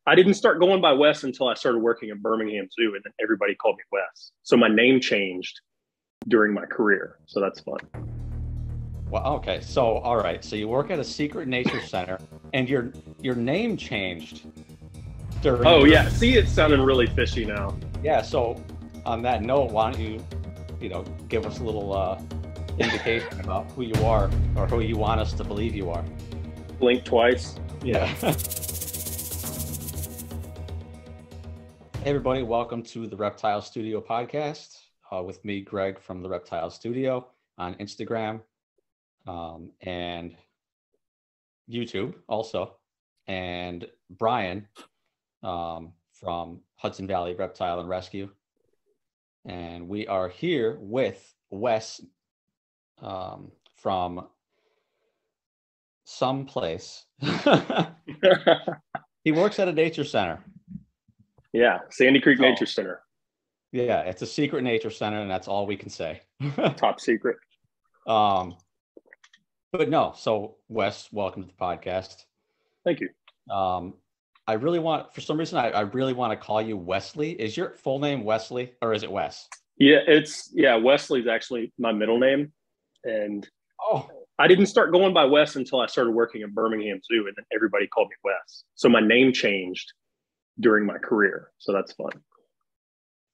I didn't start going by Wes until I started working at Birmingham Zoo, and then everybody called me Wes. So my name changed during my career. So that's fun. Well, okay. So, all right. So you work at a secret nature center, and your name changed during. Oh yeah, see, it's sounding really fishy now. Yeah. So, on that note, why don't you give us a little indication about who you are or who you want us to believe you are? Blink twice. Yeah. Hey everybody, welcome to the Reptile Studio podcast with me, Greg, from the Reptile Studio on Instagram and YouTube also, and Brian from Hudson Valley Reptile and Rescue. And we are here with Wes from someplace. He works at a nature center. Yeah, Sandy Creek Nature Center. Yeah, it's a secret nature center, and that's all we can say. Top secret. But no, so Wes, welcome to the podcast. Thank you. I really want, for some reason, I really want to call you Wesley. Is your full name Wesley, or is it Wes? Yeah, Wesley's actually my middle name. And I didn't start going by Wes until I started working at Birmingham Zoo, and then everybody called me Wes. So my name changed during my career. So that's fun.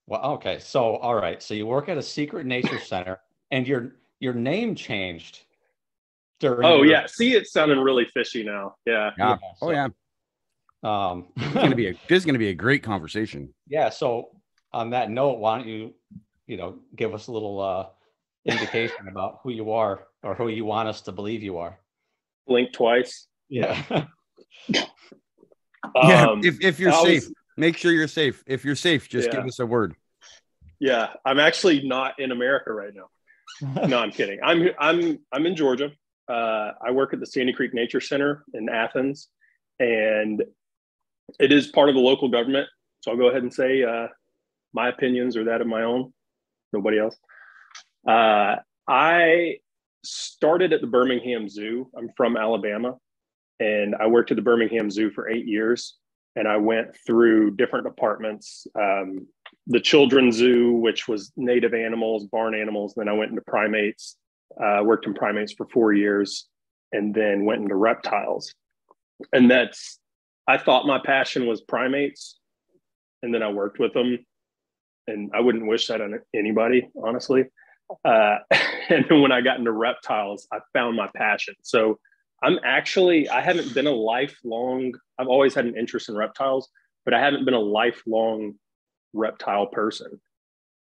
Well, okay. So, all right. So you work at a secret nature center, and your name changed during. Oh yeah. See, it's sounding really fishy now. Yeah. Oh yeah. This is gonna be a great conversation. Yeah. So on that note, why don't you give us a little indication about who you are or who you want us to believe you are? Blink twice. Yeah. If you're safe, make sure you're safe. If you're safe, just give us a word. Yeah, I'm actually not in America right now. No, I'm kidding. I'm in Georgia. I work at the Sandy Creek Nature Center in Athens, and it is part of the local government. So I'll go ahead and say my opinions are that of my own. Nobody else. I started at the Birmingham Zoo. I'm from Alabama, and I worked at the Birmingham Zoo for 8 years. And I went through different departments, the children's zoo, which was native animals, barn animals. Then I went into primates, worked in primates for 4 years, and then went into reptiles. And I thought my passion was primates, and then I worked with them. And I wouldn't wish that on anybody, honestly. And then when I got into reptiles, I found my passion. So I haven't been a lifelong, I've always had an interest in reptiles, but I haven't been a lifelong reptile person.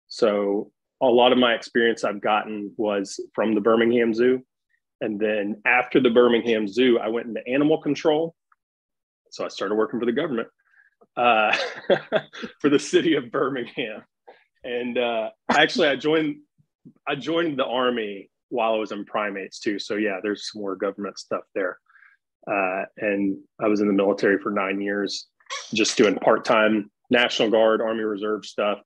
So a lot of my experience I've gotten was from the Birmingham Zoo. And then after the Birmingham Zoo, I went into animal control. So I started working for the government, for the city of Birmingham. And actually I joined the Army while I was in primates too. So yeah, there's some more government stuff there. And I was in the military for 9 years, just doing part-time National Guard, Army Reserve stuff.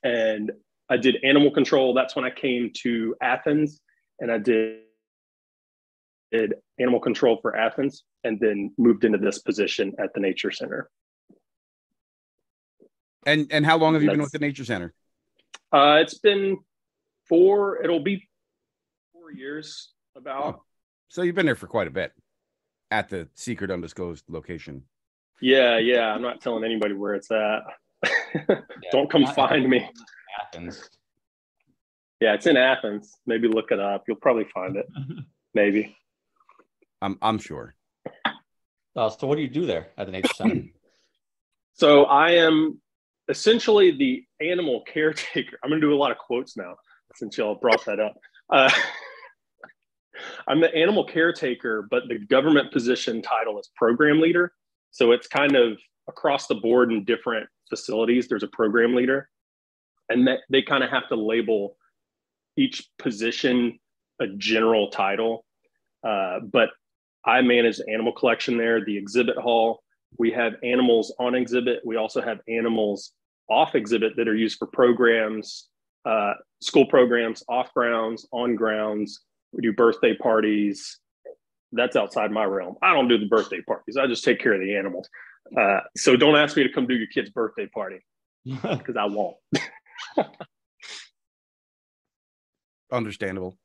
And I did animal control. That's when I came to Athens, and I did animal control for Athens, and then moved into this position at the Nature Center. And how long have you been with the Nature Center? It's been it'll be 4 years about. Oh, so you've been there for quite a bit at the secret undisclosed location. Yeah. I'm not telling anybody where it's at. Don't come find me. Athens. Yeah, it's in Athens. Maybe look it up. You'll probably find it. Maybe. I'm sure. So what do you do there at the Nature Center? So I am essentially the animal caretaker. I'm going to do a lot of quotes now since y'all brought that up. I'm the animal caretaker, but the government position title is program leader. So it's kind of across the board in different facilities. There's a program leader, and they kind of have to label each position a general title. But I manage the animal collection there, the exhibit hall. We have animals on exhibit. We also have animals off exhibit that are used for programs, school programs, off grounds, on grounds. We do birthday parties. That's outside my realm. I don't do the birthday parties. I just take care of the animals. So don't ask me to come do your kid's birthday party because I won't. Understandable.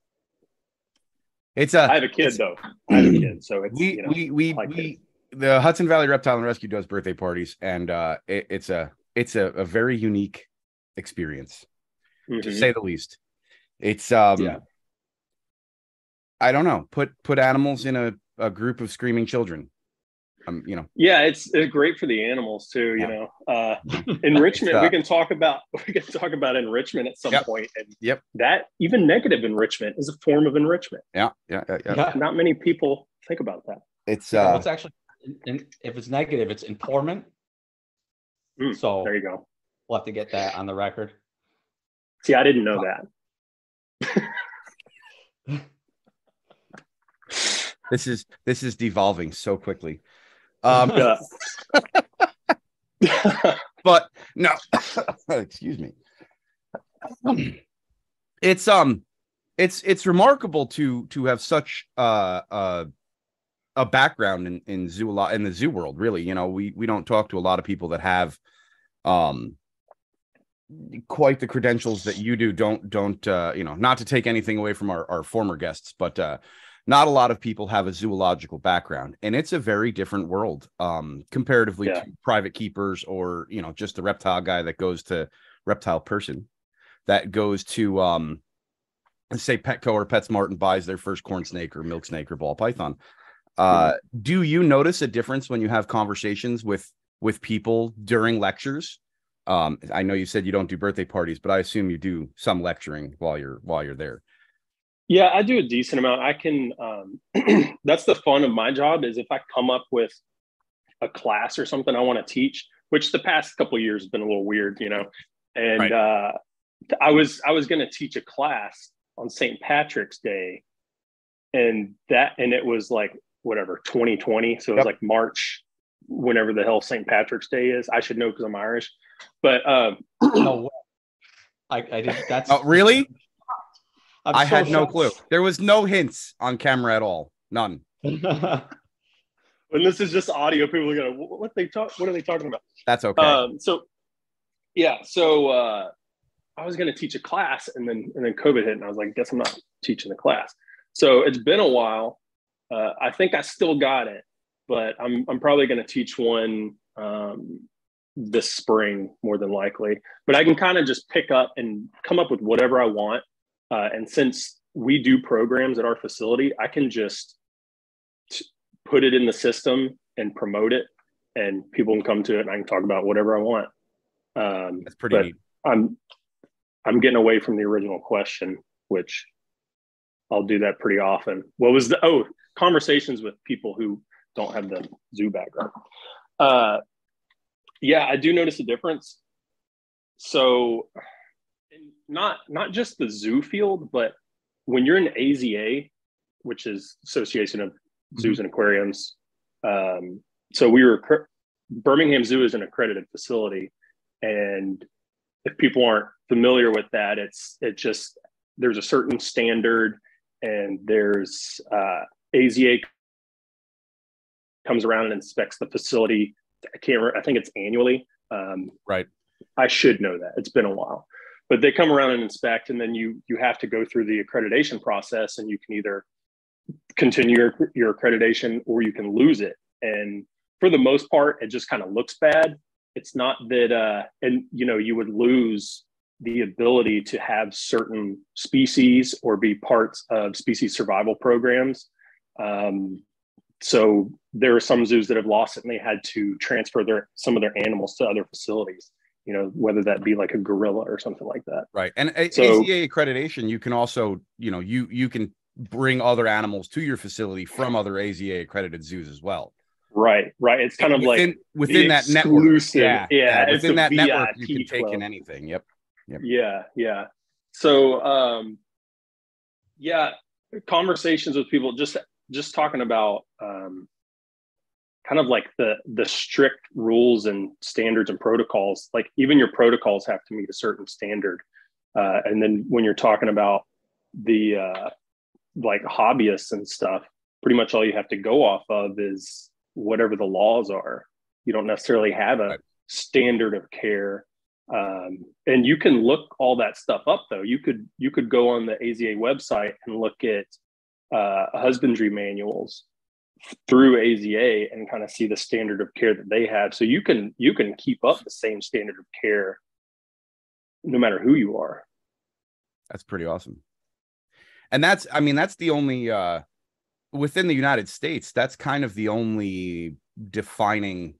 I have a kid though. I have a kid, so it's the Hudson Valley Reptile and Rescue does birthday parties, and it's a very unique experience, to say the least. It's I don't know, put animals in a group of screaming children. Yeah, it's great for the animals too. Enrichment. We can talk about enrichment at some point. And that even negative enrichment is a form of enrichment. Yeah. Not many people think about that. It's what's actually, if it's negative, it's empowerment. So there you go. We'll have to get that on the record. See, I didn't know that. This is devolving so quickly. But no, excuse me. It's remarkable to have such a background in the zoo world. Really, we don't talk to a lot of people that have quite the credentials that you do. Don't not to take anything away from our former guests, but not a lot of people have a zoological background, and it's a very different world comparatively to private keepers or just the reptile guy that goes to reptile person that goes to say Petco or PetSmart and buys their first corn snake or milk snake or ball python. Do you notice a difference when you have conversations with people during lectures? I know you said you don't do birthday parties, but I assume you do some lecturing while you're there. Yeah, I do a decent amount. I can, that's the fun of my job, is if I come up with a class or something I want to teach, which the past couple of years has been a little weird, and I was going to teach a class on St. Patrick's Day, and it was like, whatever, 2020. So it was like March, whenever the hell St. Patrick's Day is. I should know because I'm Irish, but no, I did. That's really. I had no clue. There was no hints on camera at all. None. When this is just audio, people are gonna what are they talking about? That's okay. So I was gonna teach a class, and then COVID hit, and I was like, guess I'm not teaching the class. So it's been a while. I think I still got it, but I'm probably gonna teach one this spring, more than likely. But I can kind of just pick up and come up with whatever I want. And since we do programs at our facility, I can just put it in the system and promote it, and people can come to it, and I can talk about whatever I want. That's pretty neat. I'm getting away from the original question, which I'll do that pretty often. What was conversations with people who don't have the zoo background? Yeah, I do notice a difference. So not just the zoo field, but when you're in AZA, which is Association of Zoos and Aquariums. So Birmingham Zoo is an accredited facility. And if people aren't familiar with that, there's a certain standard, and there's AZA comes around and inspects the facility. I can't remember, I think it's annually. Right. I should know that. It's been a while. But they come around and inspect, and then you have to go through the accreditation process, and you can either continue your accreditation or you can lose it. And for the most part, it just kind of looks bad. It's not that, you would lose the ability to have certain species or be parts of species survival programs. So there are some zoos that have lost it, and they had to transfer some of their animals to other facilities, whether that be like a gorilla or something like that. Right. And AZA accreditation, you can also, you can bring other animals to your facility from other AZA accredited zoos as well. Right. It's kind of within that network. Yeah. Within that network, you can take in anything. Yep. Yeah. So, conversations with people, just talking about kind of like the strict rules and standards and protocols. Like even your protocols have to meet a certain standard. And then when you're talking about the like hobbyists and stuff, pretty much all you have to go off of is whatever the laws are. You don't necessarily have a Right. standard of care. And you can look all that stuff up though. You could go on the AZA website and look at husbandry manuals through AZA and kind of see the standard of care that they have. So you can keep up the same standard of care no matter who you are. That's pretty awesome. And that's the only within the United States, that's kind of the only defining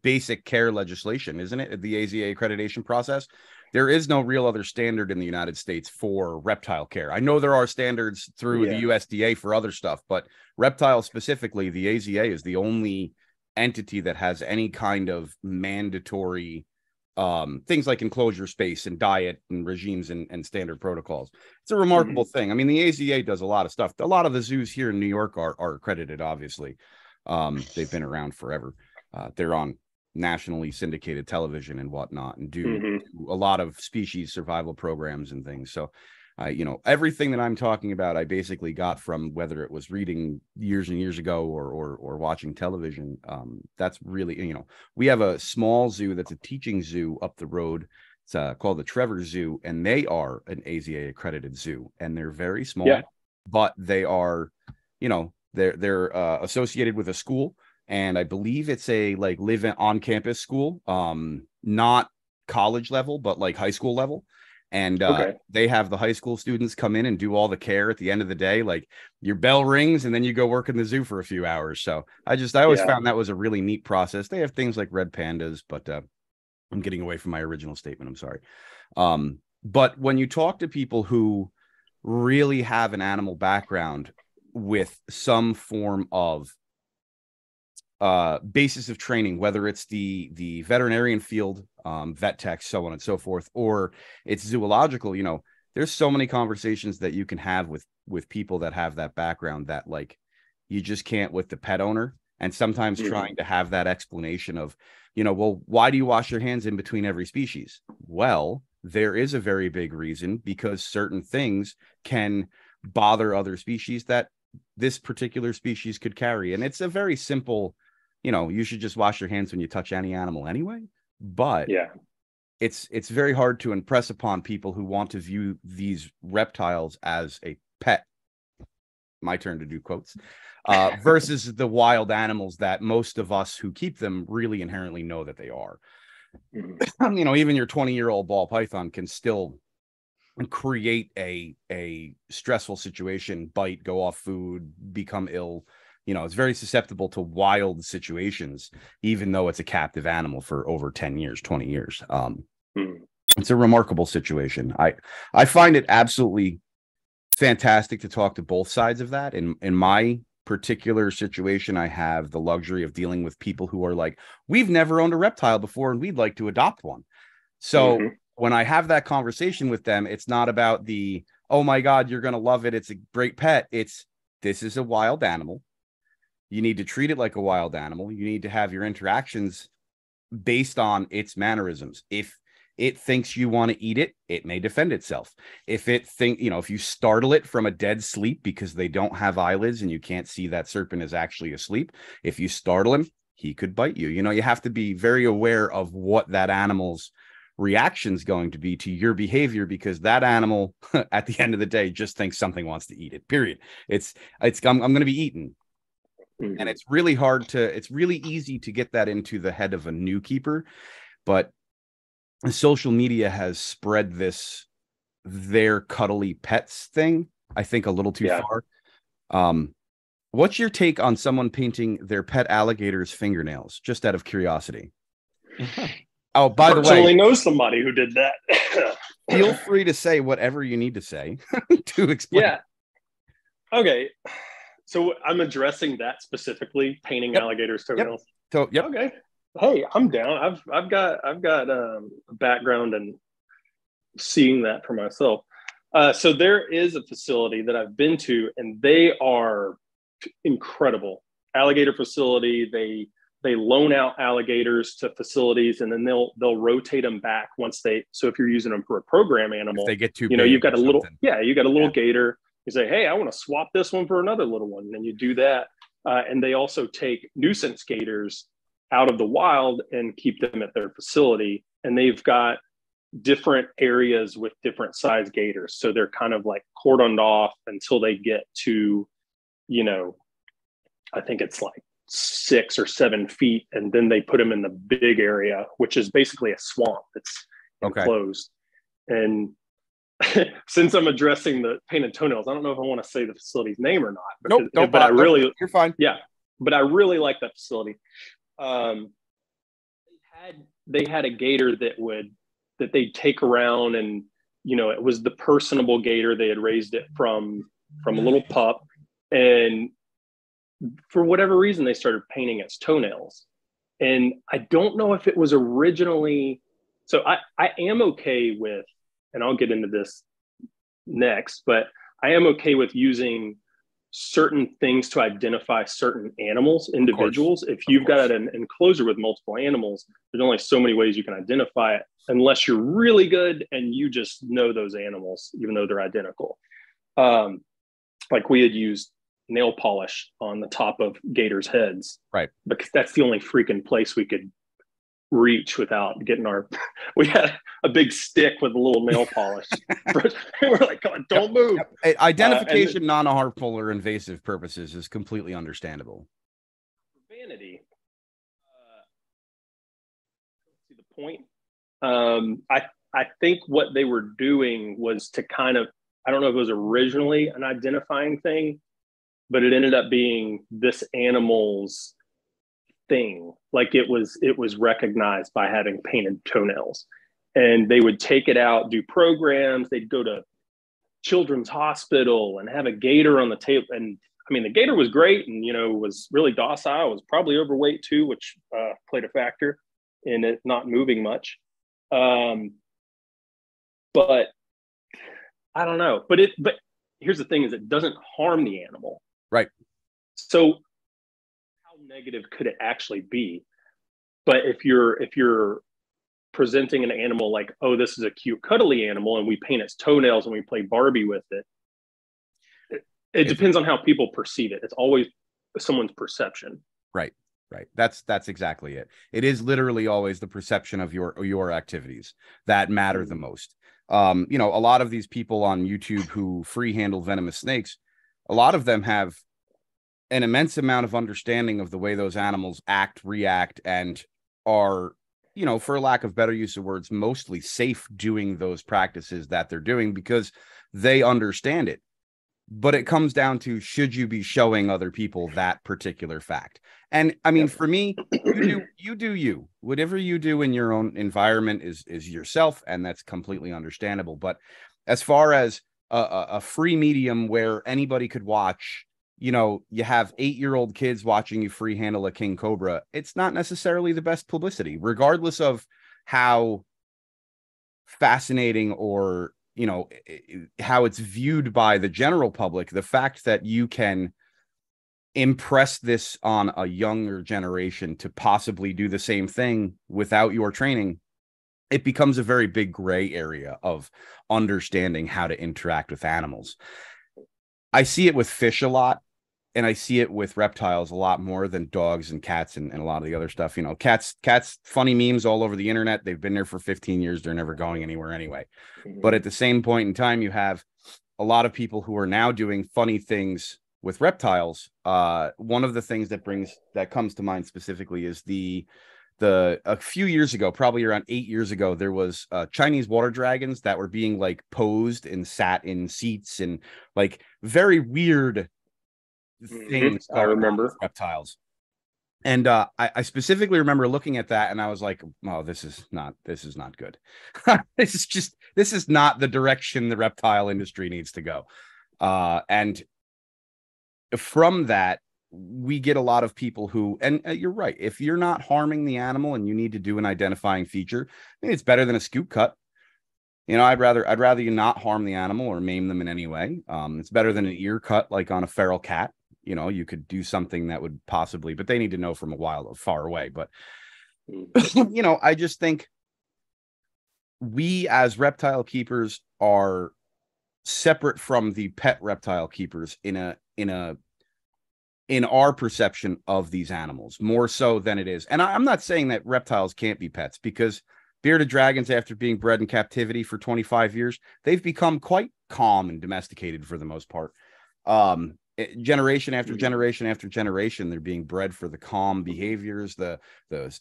basic care legislation, isn't it? The AZA accreditation process. There is no real other standard in the United States for reptile care. I know there are standards through the USDA for other stuff, but reptile specifically, the AZA is the only entity that has any kind of mandatory things like enclosure space and diet and regimes and standard protocols. It's a remarkable thing. I mean, the AZA does a lot of stuff. A lot of the zoos here in New York are accredited, obviously. They've been around forever. They're on nationally syndicated television and whatnot, and do a lot of species survival programs and things. So, everything that I'm talking about, I basically got from whether it was reading years and years ago or watching television. That's really, we have a small zoo that's a teaching zoo up the road. It's called the Trevor Zoo, and they are an AZA accredited zoo, and they're very small, but they are, they're associated with a school. And I believe it's a live on campus school, not college level, but like high school level. And they have the high school students come in and do all the care at the end of the day. Like your bell rings and then you go work in the zoo for a few hours. So I always found that was a really neat process. They have things like red pandas, but I'm getting away from my original statement. I'm sorry. But when you talk to people who really have an animal background with some form of basis of training, whether it's the veterinarian field, vet tech, so on and so forth, or it's zoological, there's so many conversations that you can have with people that have that background that you just can't with the pet owner. And sometimes trying to have that explanation of, well, why do you wash your hands in between every species? Well, there is a very big reason, because certain things can bother other species that this particular species could carry. And it's a very simple, you should just wash your hands when you touch any animal anyway. But it's very hard to impress upon people who want to view these reptiles as a pet. My turn to do quotes. Versus the wild animals that most of us who keep them really inherently know that they are. Even your 20-year-old ball python can still create a stressful situation, bite, go off food, become ill. It's very susceptible to wild situations, even though it's a captive animal for over 10 years, 20 years. It's a remarkable situation. I find it absolutely fantastic to talk to both sides of that. In my particular situation, I have the luxury of dealing with people who are like, we've never owned a reptile before and we'd like to adopt one. So when I have that conversation with them, it's not about the, oh my God, you're going to love it, it's a great pet. This is a wild animal. You need to treat it like a wild animal. You need to have your interactions based on its mannerisms. If it thinks you want to eat it, it may defend itself. If if you startle it from a dead sleep because they don't have eyelids and you can't see that serpent is actually asleep, if you startle him, he could bite you. You have to be very aware of what that animal's reaction is going to be to your behavior, because that animal at the end of the day just thinks something wants to eat it, period. I'm going to be eaten. And it's really easy to get that into the head of a new keeper, but social media has spread their cuddly pets thing, I think, a little too far. What's your take on someone painting their pet alligator's fingernails, just out of curiosity? Oh, by the way, personally know somebody who did that. Feel free to say whatever you need to say to explain. Yeah. Okay. So I'm addressing that specifically, painting alligators' toenails. Okay. Hey, I'm down. I've got a background in seeing that for myself. So there is a facility that I've been to, and they are incredible. Alligator facility. They loan out alligators to facilities, and then they'll rotate them back once so if you're using them for a program animal, if they get too big, you've got a little gator. You say, hey, I want to swap this one for another little one. And then you do that. And they also take nuisance gators out of the wild and keep them at their facility. And they've got different areas with different size gators. So they're kind of like cordoned off until they get to, you know, I think it's like 6 or 7 feet. And then they put them in the big area, which is basically a swamp that's enclosed. And since I'm addressing the painted toenails, I don't know if I want to say the facility's name or not. Because, nope, don't, but I really, you're fine. Yeah, but I really like that facility. They had a gator that they'd take around, and you know, it was the personable gator. They had raised it from a little pup, and for whatever reason, they started painting its toenails. And I don't know if it was originally. So I am okay with, and I'll get into this next, but I am okay with using certain things to identify certain animals, individuals. If you've got an enclosure with multiple animals, there's only so many ways you can identify it, unless you're really good and you just know those animals, even though they're identical. Like we had used nail polish on the top of gators' heads, right? Because that's the only freaking place we could reach without getting we had a big stick with a little nail polish. We're like, come on, don't move. Identification, non-harmful or invasive purposes is completely understandable. Vanity. See the point. I think what they were doing was to kind of, I don't know if it was originally an identifying thing, but it ended up being this animal's thing. Like it was recognized by having painted toenails, and they would take it out, do programs. They'd go to Children's Hospital and have a gator on the table. And I mean, the gator was great, and you know, was really docile, was probably overweight too, which played a factor in it not moving much. But I don't know. But here's the thing: is it doesn't harm the animal, right? So negative could it actually be? But if you're presenting an animal like, oh, this is a cute cuddly animal, and we paint its toenails and we play Barbie with it depends on how people perceive it. It's always someone's perception. Right. That's exactly it. It is literally always the perception of your activities that matter the most. You know, a lot of these people on YouTube who free handle venomous snakes, a lot of them have an immense amount of understanding of the way those animals act, react, and are, you know, for lack of better use of words, mostly safe doing those practices that they're doing because they understand it. But it comes down to, should you be showing other people that particular fact? And I mean, for me, you do you. Whatever you do in your own environment is yourself, and that's completely understandable. But as far as a free medium where anybody could watch, you know, you have 8-year-old kids watching you free handle a king cobra, it's not necessarily the best publicity, regardless of how fascinating or, you know, how it's viewed by the general public. The fact that you can impress this on a younger generation to possibly do the same thing without your training, it becomes a very big gray area of understanding how to interact with animals. I see it with fish a lot. And I see it with reptiles a lot more than dogs and cats and a lot of the other stuff. You know, cats, funny memes all over the internet. They've been there for 15 years. They're never going anywhere anyway. But at the same point in time, you have a lot of people who are now doing funny things with reptiles. One of the things that comes to mind specifically is a few years ago, probably around 8 years ago, there was Chinese water dragons that were being like posed and sat in seats and like very weird things. I remember reptiles. And I specifically remember looking at that and I was like, oh, this is not good. This is not the direction the reptile industry needs to go. And from that, we get a lot of people who, and you're right, if you're not harming the animal and you need to do an identifying feature, I mean, it's better than a scoop cut. You know, I'd rather you not harm the animal or maim them in any way. It's better than an ear cut, like on a feral cat. You know, you could do something that would possibly, but they need to know from far away. But, you know, I just think we as reptile keepers are separate from the pet reptile keepers in a in our perception of these animals, more so than it is. And I'm not saying that reptiles can't be pets, because bearded dragons, after being bred in captivity for 25 years, they've become quite calm and domesticated for the most part. Generation after generation after generation, they're being bred for the calm behaviors, the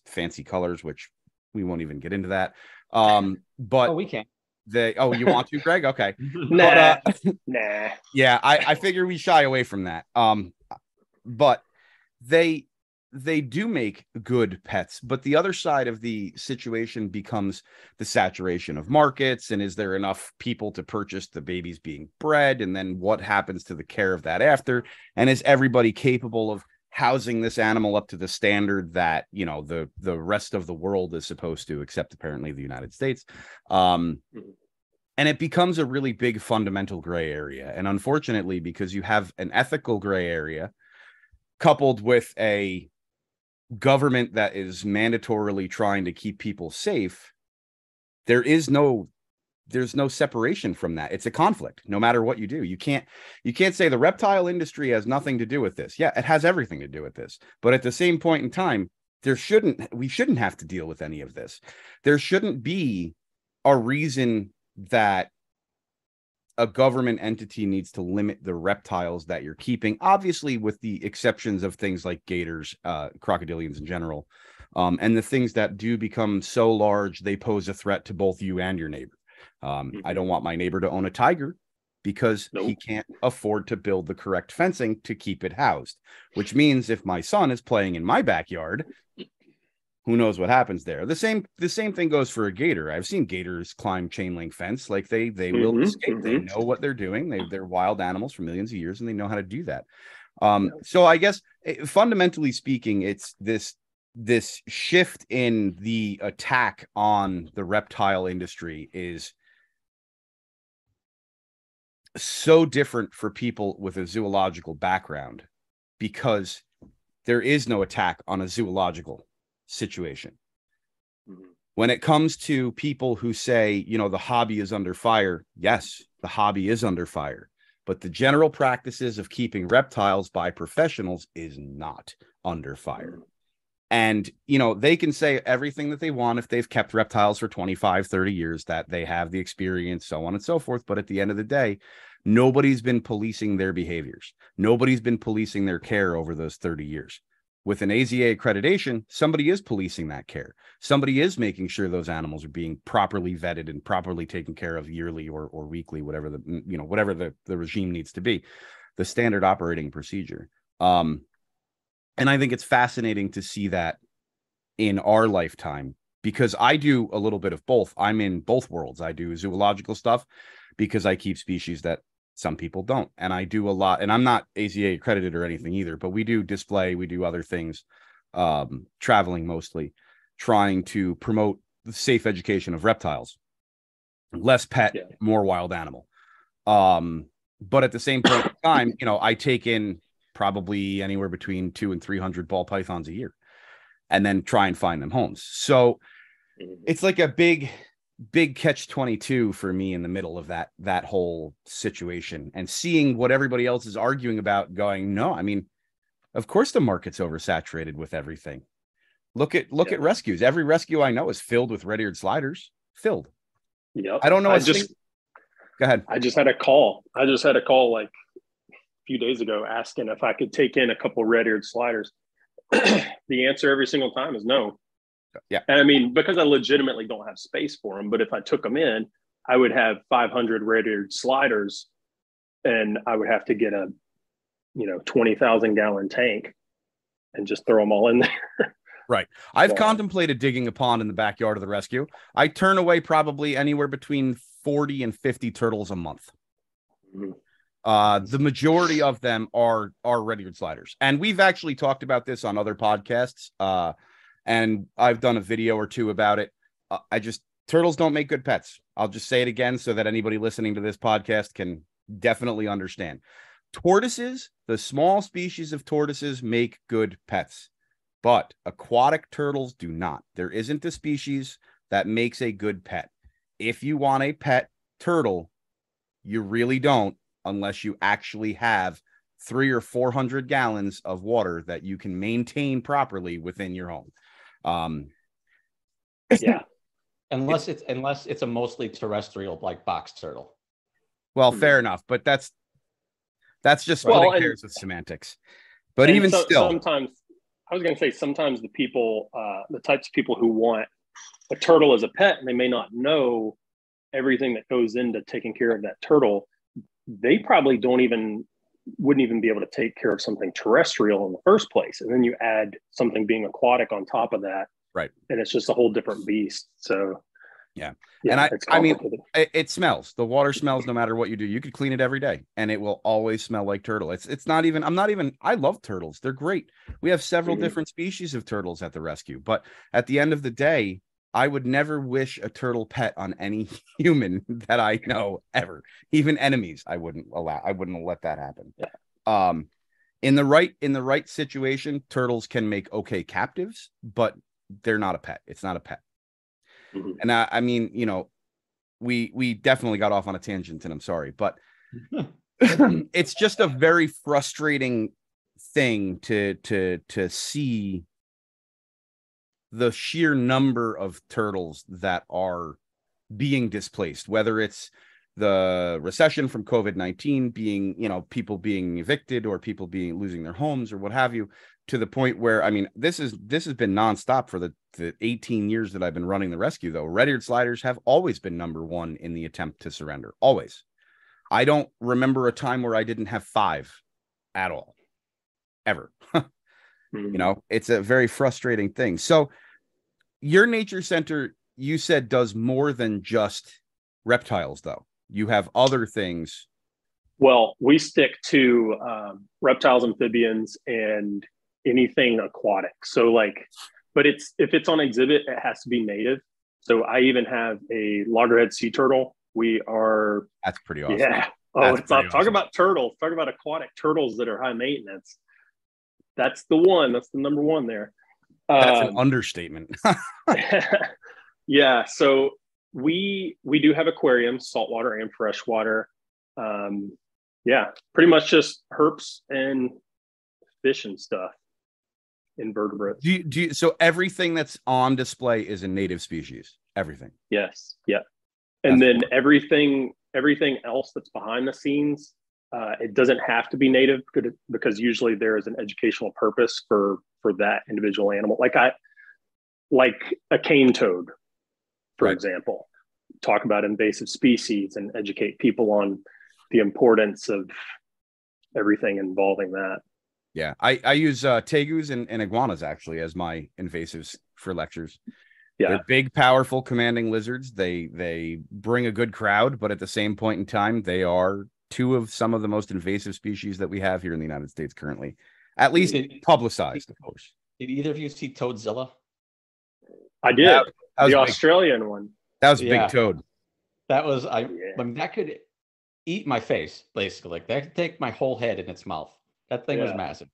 fancy colors, which we won't even get into that. But we can't. You want to, Greg? Okay. Nah. Nah. Yeah, I figure we shy away from that. But they do make good pets, but the other side of the situation becomes the saturation of markets, and is there enough people to purchase the babies being bred, and then what happens to the care of that after, and is everybody capable of housing this animal up to the standard that, you know, the rest of the world is supposed to, except apparently the United States. And it becomes a really big fundamental gray area, and unfortunately, because you have an ethical gray area coupled with a government that is mandatorily trying to keep people safe, there's no separation from that. It's a conflict no matter what you do. You can't say the reptile industry has nothing to do with this. Yeah, it has everything to do with this, but at the same point in time, we shouldn't have to deal with any of this. There shouldn't be a reason that a government entity needs to limit the reptiles that you're keeping, obviously with the exceptions of things like gators, crocodilians in general, and the things that do become so large they pose a threat to both you and your neighbor. I don't want my neighbor to own a tiger because he can't afford to build the correct fencing to keep it housed, which means if my son is playing in my backyard, who knows what happens there. The same thing goes for a gator. I've seen gators climb chain link fence. Like they will escape. They know what they're doing. They're wild animals for millions of years, and they know how to do that. So I guess fundamentally speaking, it's this shift in the attack on the reptile industry is so different for people with a zoological background, because there is no attack on a zoological situation. When it comes to people who say, you know, the hobby is under fire, yes, the hobby is under fire, but the general practices of keeping reptiles by professionals is not under fire. And, you know, they can say everything that they want if they've kept reptiles for 25, 30 years, that they have the experience, so on and so forth. But at the end of the day, nobody's been policing their behaviors. Nobody's been policing their care over those 30 years. With an AZA accreditation, somebody is policing that care. Somebody is making sure those animals are being properly vetted and properly taken care of yearly or weekly, whatever the regime needs to be, the standard operating procedure. And I think it's fascinating to see that in our lifetime, because I do a little bit of both. I'm in both worlds. I do zoological stuff because I keep species that some people don't. And I do a lot, and I'm not AZA accredited or anything either, but we do display, we do other things, traveling mostly, trying to promote the safe education of reptiles, less pet, more wild animal. But at the same point in time, you know, I take in probably anywhere between 200 and 300 ball pythons a year, and then try and find them homes. So it's like a big catch-22 for me in the middle of that whole situation, and seeing what everybody else is arguing about, going, no, I mean, of course the market's oversaturated with everything. Look at rescues. Every rescue I know is filled with red-eared sliders. Filled. Yep. I don't know. Go ahead. I just had a call like a few days ago asking if I could take in a couple red-eared sliders. The answer every single time is no. Yeah. And I mean, because I legitimately don't have space for them, but if I took them in, I would have 500 red-eared sliders, and I would have to get a, 20,000 gallon tank and just throw them all in there. Right. I've contemplated digging a pond in the backyard of the rescue. I turn away probably anywhere between 40 and 50 turtles a month. The majority of them are red-eared sliders. And we've actually talked about this on other podcasts. And I've done a video or two about it. Turtles don't make good pets. I'll just say it again so that anybody listening to this podcast can definitely understand. Tortoises, the small species of tortoises, make good pets, but aquatic turtles do not. There isn't a species that makes a good pet. If you want a pet turtle, you really don't, unless you actually have 300 or 400 gallons of water that you can maintain properly within your home. Yeah. Unless it's a mostly terrestrial like box turtle. Well, fair enough, but that's just splitting hairs with semantics. But even still, sometimes I was going to say sometimes the people, the types of people who want a turtle as a pet, and they may not know everything that goes into taking care of that turtle. They probably wouldn't even be able to take care of something terrestrial in the first place. And then you add something being aquatic on top of that. Right. And it's just a whole different beast. So yeah. And I mean, it smells. The water smells no matter what you do. You could clean it every day and it will always smell like turtle. It's not even, I love turtles. They're great. We have several different species of turtles at the rescue, but at the end of the day, I would never wish a turtle pet on any human that I know ever. Even enemies, I wouldn't let that happen. Yeah. In the right situation, turtles can make okay captives, but they're not a pet. It's not a pet. Mm-hmm. And I mean, you know, we definitely got off on a tangent, and I'm sorry, but it's just a very frustrating thing to see the sheer number of turtles that are being displaced, whether it's the recession from COVID-19 being, you know, people being evicted or people losing their homes or what have you, to the point where, I mean, this has been nonstop for the 18 years that I've been running the rescue, though. Red-eared sliders have always been number one in the attempt to surrender. Always. I don't remember a time where I didn't have 5 at all, ever. You know, it's a very frustrating thing. So your nature center, you said, does more than just reptiles, though. You have other things. Well, we stick to reptiles, amphibians, and anything aquatic. So like, but if it's on exhibit, it has to be native. So I even have a loggerhead sea turtle. That's pretty awesome. Yeah. Oh, it's not talk about turtles. Talk about aquatic turtles that are high maintenance. That's the one. That's the number one there. That's an understatement. Yeah. So we do have aquariums, saltwater and freshwater. Yeah, pretty much just herps and fish and stuff, invertebrates. So everything that's on display is a native species? Everything? Yes. Yeah. And then everything else that's behind the scenes, it doesn't have to be native because usually there is an educational purpose for that individual animal. Like a cane toad, for example, talk about invasive species and educate people on the importance of everything involving that. Yeah, I use tegus and iguanas actually as my invasives for lectures. Yeah, they're big, powerful, commanding lizards. They bring a good crowd, but at the same point in time, they are 2 of some of the most invasive species that we have here in the United States currently, at least publicized, of course. Did either of you see Toadzilla? I did. The Australian one. That was Big Toad. That was I mean, that could eat my face, basically. Like, that could take my whole head in its mouth. That thing was massive.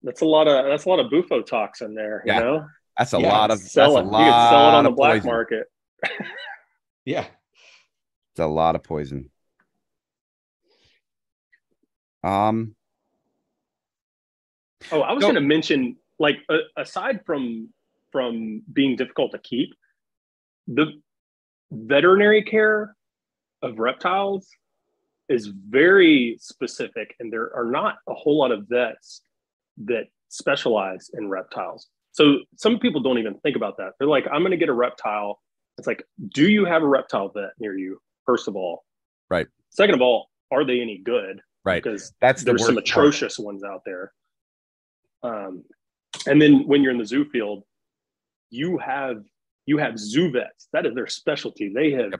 That's a lot of bufotoxin there, you know? That's a lot of you could sell it on the black market. Yeah. It's a lot of poison. I was going to mention, like, aside from being difficult to keep, the veterinary care of reptiles is very specific, and there are not a whole lot of vets that specialize in reptiles. So some people don't even think about that. They're like, I'm going to get a reptile. It's like, do you have a reptile vet near you? First of all. Right. Second of all, are they any good? Right. Because there's some atrocious ones out there. And then when you're in the zoo field, you have zoo vets. That is their specialty. They have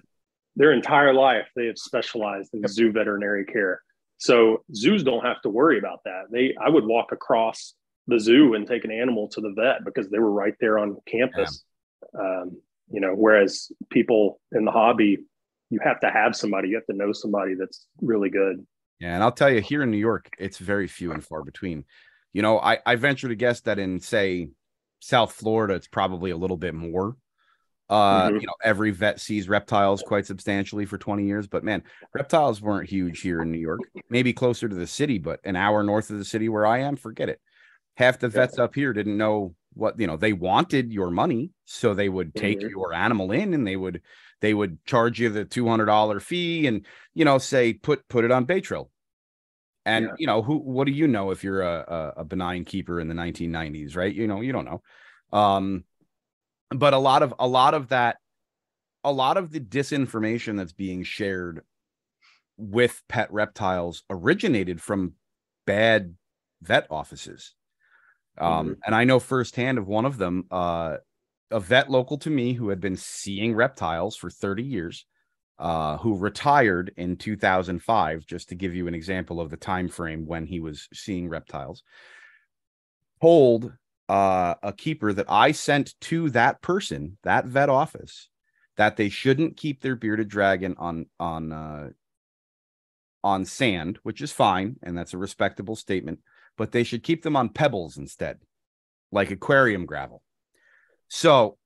their entire life, they have specialized in zoo veterinary care. So zoos don't have to worry about that. I would walk across the zoo and take an animal to the vet because they were right there on campus. You know, whereas people in the hobby, you have to have somebody, you have to know somebody that's really good. Yeah. And I'll tell you, here in New York, it's very few and far between. You know, I venture to guess that in, say, South Florida, it's probably a little bit more. Every vet sees reptiles quite substantially for 20 years, but man, reptiles weren't huge here in New York, maybe closer to the city, but an hour north of the city where I am, forget it. Half the vets up here didn't know what, they wanted your money. So they would take your animal in and they would charge you the $200 fee and, say, put it on Baytril. And, what do you know if you're a benign keeper in the 1990s, right? You don't know. But a lot of the disinformation that's being shared with pet reptiles originated from bad vet offices. And I know firsthand of one of them, a vet local to me who had been seeing reptiles for 30 years, who retired in 2005, just to give you an example of the time frame when he was seeing reptiles, told a keeper that I sent to that person, that vet office, that they shouldn't keep their bearded dragon on sand, which is fine, and that's a respectable statement, but they should keep them on pebbles instead, like aquarium gravel. So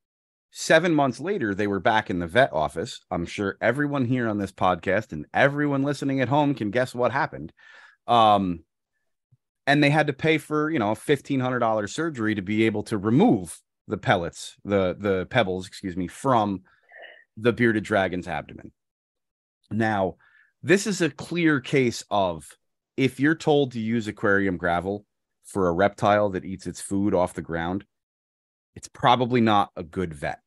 7 months later, they were back in the vet office. I'm sure everyone here on this podcast and everyone listening at home can guess what happened. And they had to pay for, a $1,500 surgery to be able to remove the pellets, the pebbles, from the bearded dragon's abdomen. Now, this is a clear case of, if you're told to use aquarium gravel for a reptile that eats its food off the ground, it's probably not a good vet.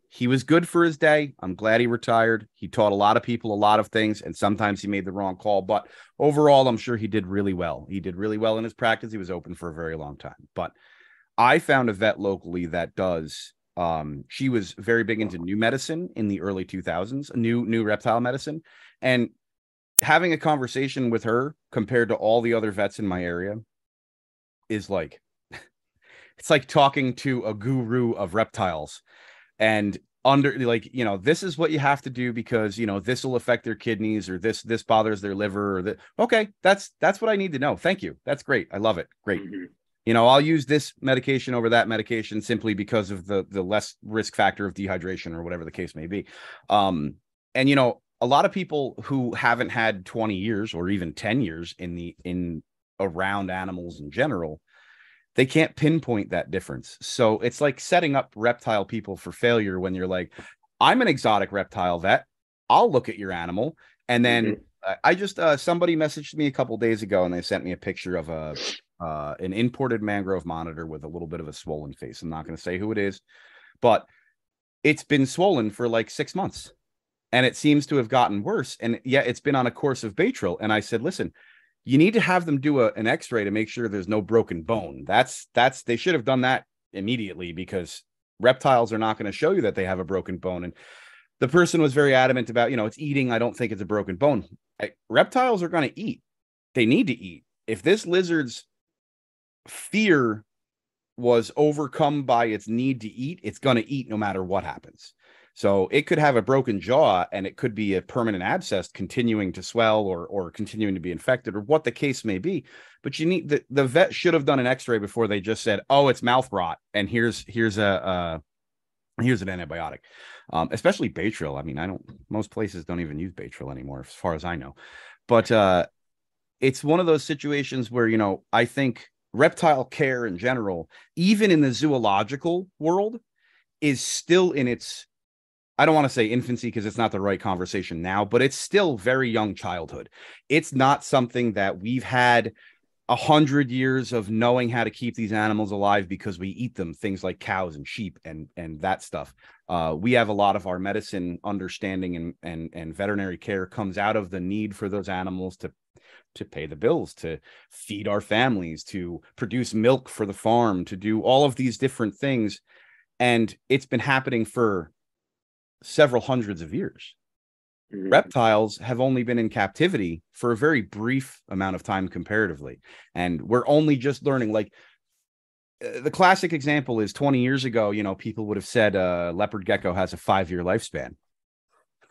He was good for his day. I'm glad he retired. He taught a lot of people a lot of things, and sometimes he made the wrong call. But overall, I'm sure he did really well. He did really well in his practice. He was open for a very long time. But I found a vet locally that does. She was very big into new medicine in the early 2000s, new reptile medicine. And having a conversation with her compared to all the other vets in my area is like, it's like talking to a guru of reptiles. And this is what you have to do because, this will affect their kidneys, or this bothers their liver, or that. Okay, that's what I need to know. Thank you. That's great. I love it. Great. I'll use this medication over that medication simply because of the less risk factor of dehydration or whatever the case may be. And, a lot of people who haven't had 20 years or even 10 years in around animals in general, they can't pinpoint that difference. So it's like setting up reptile people for failure when you're like, I'm an exotic reptile vet. I'll look at your animal. And then I just, somebody messaged me a couple days ago and they sent me a picture of an imported mangrove monitor with a little bit of a swollen face. I'm not going to say who it is, but it's been swollen for like 6 months and it seems to have gotten worse. And it's been on a course of Baytril. And I said, listen, you need to have them do an x-ray to make sure there's no broken bone. They should have done that immediately, because reptiles are not going to show you that they have a broken bone. And the person was very adamant about, it's eating. I don't think it's a broken bone. Reptiles are going to eat. They need to eat. If this lizard's fear was overcome by its need to eat, it's going to eat no matter what happens. So it could have a broken jaw and it could be a permanent abscess continuing to swell or continuing to be infected, or what the case may be. But you need the vet should have done an x-ray before they just said, oh, it's mouth rot. And here's an antibiotic, especially Baytril. I mean, most places don't even use Baytril anymore, as far as I know. But it's one of those situations where, I think reptile care in general, even in the zoological world, is still in its, I don't want to say infancy because it's not the right conversation now, but it's still very young childhood. It's not something that we've had 100 years of knowing how to keep these animals alive because we eat them, things like cows and sheep and that stuff. We have a lot of our medicine understanding and veterinary care comes out of the need for those animals to pay the bills, to feed our families, to produce milk for the farm, to do all of these different things. And it's been happening for several hundreds of years. Reptiles have only been in captivity for a very brief amount of time comparatively. And we're only just learning. Like the classic example is 20 years ago, people would have said leopard gecko has a 5-year lifespan,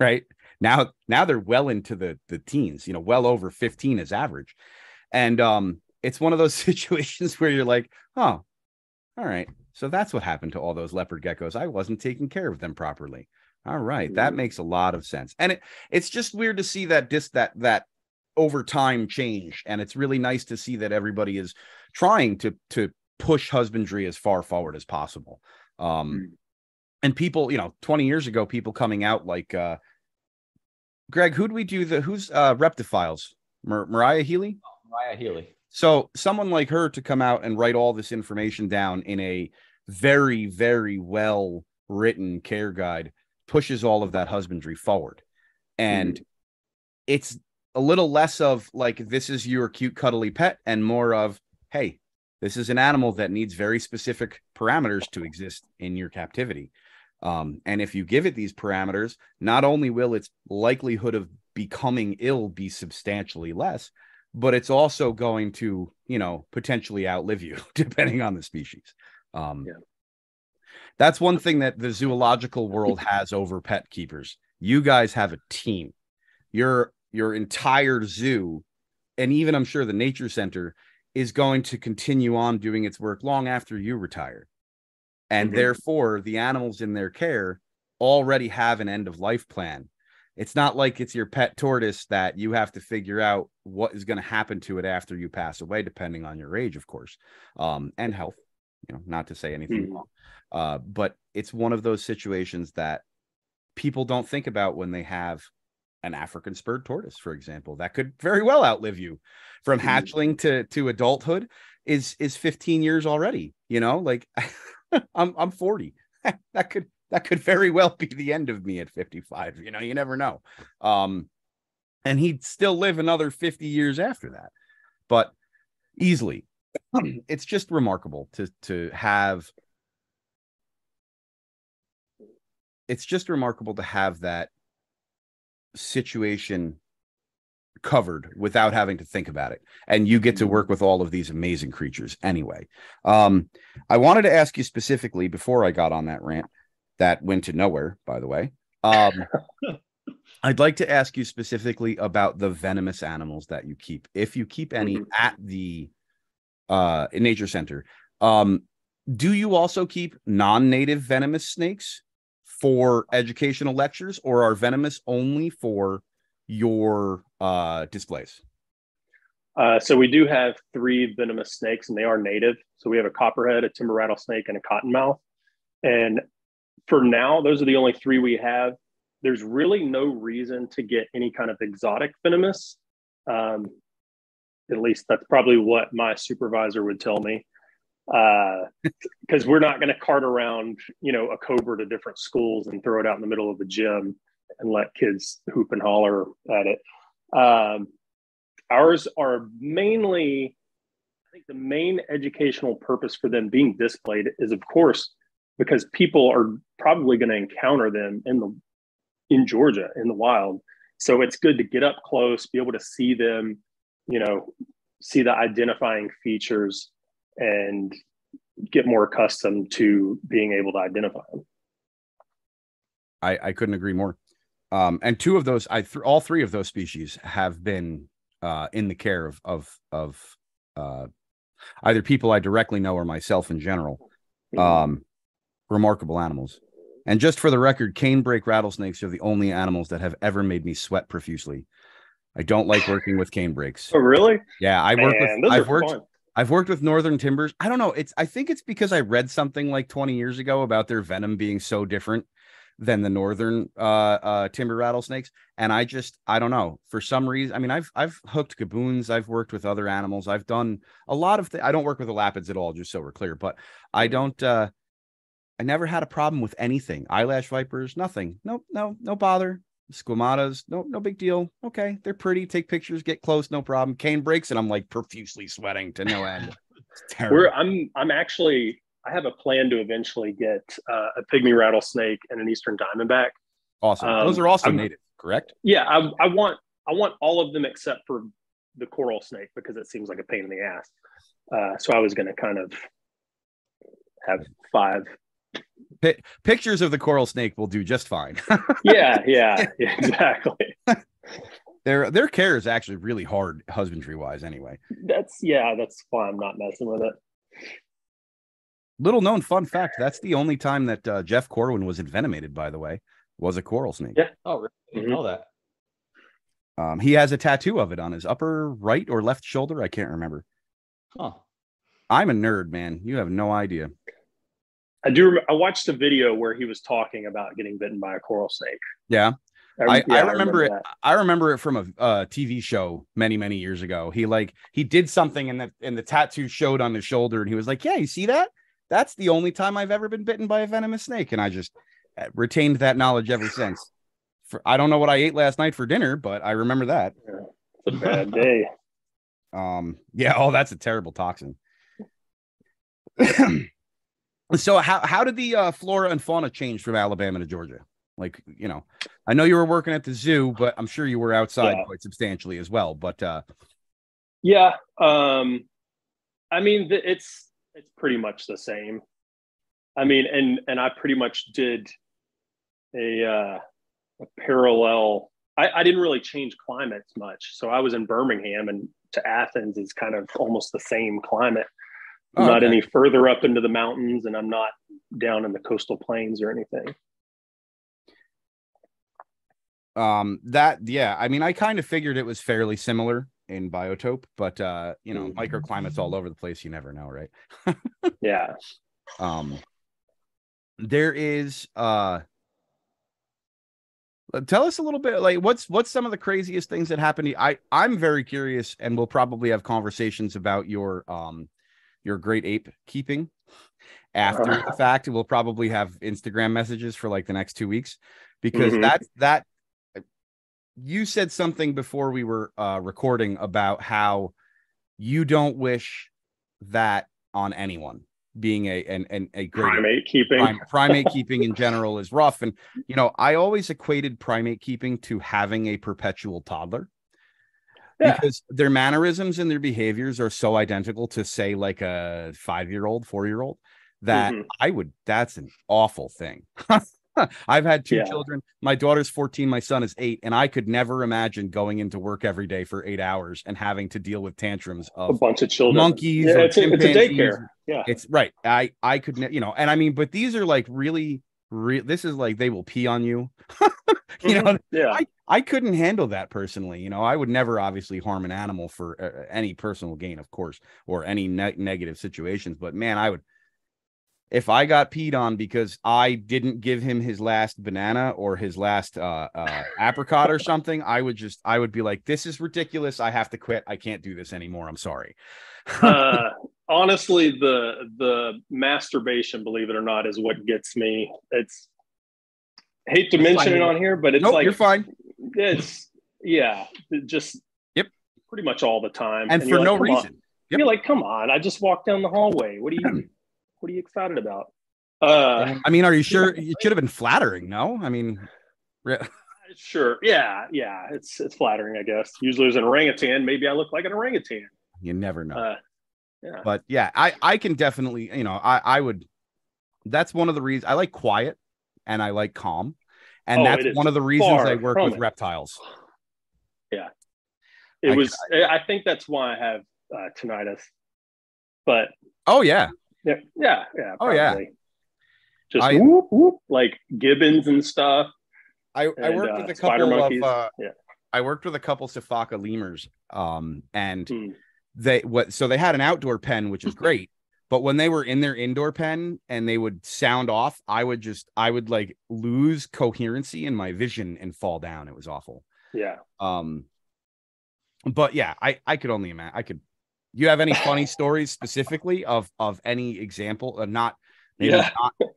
right? Now they're well into the teens, well over 15 is average. And it's one of those situations where you're like, oh, all right. So that's what happened to all those leopard geckos. I wasn't taking care of them properly. All right, that makes a lot of sense. And it's just weird to see that over time change. And it's really nice to see that everybody is trying to push husbandry as far forward as possible. And people, 20 years ago, people coming out like Greg, who'd we do who's Reptifiles? Mariah Healey? Oh, Mariah Healey. So someone like her to come out and write all this information down in a very, very well written care guide pushes all of that husbandry forward. And it's a little less of like, this is your cute, cuddly pet, and more of, hey, this is an animal that needs very specific parameters to exist in your captivity. And if you give it these parameters, not only will its likelihood of becoming ill be substantially less, but it's also going to, potentially outlive you, depending on the species. That's one thing that the zoological world has over pet keepers. You guys have a team. Your entire zoo, and even I'm sure the nature center, is going to continue on doing its work long after you retire. And therefore, the animals in their care already have an end of life plan. It's not like it's your pet tortoise that you have to figure out what is going to happen to it after you pass away, depending on your age, of course, and health, not to say anything wrong. But it's one of those situations that people don't think about when they have an African spurred tortoise, for example, that could very well outlive you. From hatchling to adulthood is 15 years already, like I'm 40. That could very well be the end of me at 55. You never know. And he'd still live another 50 years after that, but easily. It's just remarkable to have. It's just remarkable to have that situation covered without having to think about it. And you get to work with all of these amazing creatures anyway. I wanted to ask you specifically before I got on that rant that went to nowhere, by the way. I'd like to ask you specifically about the venomous animals that you keep, if you keep any at the nature center. Do you also keep non-native venomous snakes for educational lectures, or are venomous only for your displays? So we do have 3 venomous snakes, and they are native. So we have a copperhead, a timber rattlesnake, and a cottonmouth. And for now, those are the only 3 we have. There's really no reason to get any kind of exotic venomous. At least that's probably what my supervisor would tell me. Because we're not going to cart around, a cobra to different schools and throw it out in the middle of the gym and let kids hoop and holler at it. Ours are mainly, I think the main educational purpose for them being displayed is, of course, because people are probably going to encounter them in Georgia, in the wild. So it's good to get up close, be able to see them, see the identifying features, and get more accustomed to being able to identify them. I couldn't agree more. And 2 of those, all 3 of those species have been in the care of either people I directly know or myself in general. Remarkable animals. And just for the record, canebrake rattlesnakes are the only animals that have ever made me sweat profusely. I don't like working with canebrakes. Oh, really? Yeah, I've worked with northern timbers. I don't know. I think it's because I read something like 20 years ago about their venom being so different than the northern timber rattlesnakes. And I don't know, for some reason. I mean, I've hooked gaboons. I've worked with other animals. I've done a lot of I don't work with elapids at all, just so we're clear, but I don't, I never had a problem with anything. Eyelash vipers, nothing. No bother. Squamatas, no big deal. Okay, they're pretty. Take pictures, get close, no problem. Cane breaks, and I'm like profusely sweating to no end. It's terrible. I have a plan to eventually get a pygmy rattlesnake and an eastern diamondback. Awesome. Those are also native, correct? Yeah, I want all of them except for the coral snake because it seems like a pain in the ass. So I was going to kind of have 5. Pictures of the coral snake will do just fine. yeah, exactly. Their care is actually really hard husbandry wise anyway. That's why I'm not messing with it. Little known fun fact. That's the only time that Jeff Corwin was envenomated, by the way, was a coral snake. Yeah. Oh, really? I didn't know that. He has a tattoo of it on his upper right or left shoulder. I can't remember. Huh. I'm a nerd, man. You have no idea. I do. I watched a video where he was talking about getting bitten by a coral snake. Yeah. I remember it. That. I remember it from a TV show many years ago. He did something and the tattoo showed on his shoulder, and he was like, "Yeah, you see that? That's the only time I've ever been bitten by a venomous snake." And I just retained that knowledge ever since. I don't know what I ate last night for dinner, but I remember that. Yeah, it's a bad day. Yeah. Oh, that's a terrible toxin. So how did the flora and fauna change from Alabama to Georgia? Like, I know you were working at the zoo, but I'm sure you were outside quite substantially as well. But yeah, I mean, it's pretty much the same. I mean, and I pretty much did a parallel. I didn't really change climates much. So I was in Birmingham, and to Athens is kind of almost the same climate. I'm not any further up into the mountains, and I'm not down in the coastal plains or anything. I mean, I kind of figured it was fairly similar in biotope, but microclimates all over the place. You never know, right? Yeah. There is tell us a little bit, like what's some of the craziest things that happened to you? I'm very curious, and we'll probably have conversations about your great ape keeping after the fact. We'll probably have Instagram messages for like the next 2 weeks, because that you said something before we were recording about how you don't wish that on anyone. Being a great primate keeping in general is rough. And, I always equated primate keeping to having a perpetual toddler. Yeah. Because their mannerisms and their behaviors are so identical to, say, like a 5-year-old, 4-year-old, that that's an awful thing. I've had 2 children. My daughter's 14. My son is 8. And I could never imagine going into work every day for 8 hours and having to deal with tantrums of a bunch of children, monkeys. Yeah, it's a daycare. Yeah, it's right. I could, and I mean, but these are like really, this is like, they will pee on you. Yeah. I couldn't handle that personally. I would never obviously harm an animal for any personal gain, of course, or any negative situations. But man, I would, if I got peed on because I didn't give him his last banana or his last apricot or something, I would be like, this is ridiculous. I have to quit. I can't do this anymore. I'm sorry. Honestly, the masturbation, believe it or not, is what gets me. It's, hate to mention it on here, but it's like, you're fine. It's just pretty much all the time, and for no reason. You're like, come on, I just walked down the hallway. What are you excited about? I mean, are you sure? It should have been flattering, no? I mean, sure. Yeah. It's flattering, I guess. Usually there's an orangutan. Maybe I look like an orangutan. You never know. But yeah, I can definitely, I would, that's one of the reasons I like quiet and I like calm. And that's one of the reasons I work with reptiles. Yeah. I think that's why I have tinnitus. But oh yeah. Yeah. Probably. Oh yeah. Just whoop, whoop, like gibbons and stuff. I worked with a couple of I worked with a couple Sifaka lemurs. And they had an outdoor pen, which is great. But when they were in their indoor pen and they would sound off, I would like lose coherency in my vision and fall down. It was awful. Yeah. But yeah, I could only imagine. You have any funny stories specifically of any example of not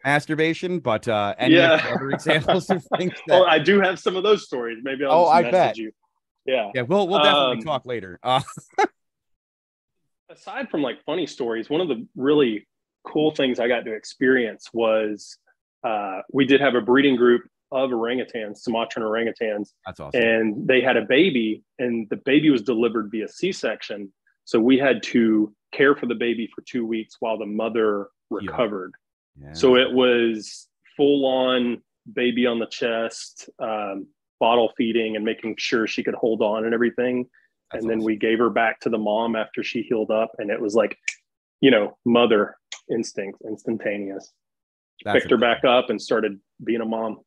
masturbation, but any other examples of things that... I do have some of those stories. Maybe I'll just message you. Yeah. Yeah, we'll definitely talk later. Aside from like funny stories, one of the really cool things I got to experience was we did have a breeding group of orangutans, Sumatran orangutans. That's awesome. And they had a baby, and the baby was delivered via C-section. So we had to care for the baby for 2 weeks while the mother recovered. Yeah. So it was full on baby on the chest, bottle feeding and making sure she could hold on and everything. That's and then awesome. We gave her back to the mom after she healed up. And it was like, mother instinct, instantaneous. That's Picked her back up and started being a mom.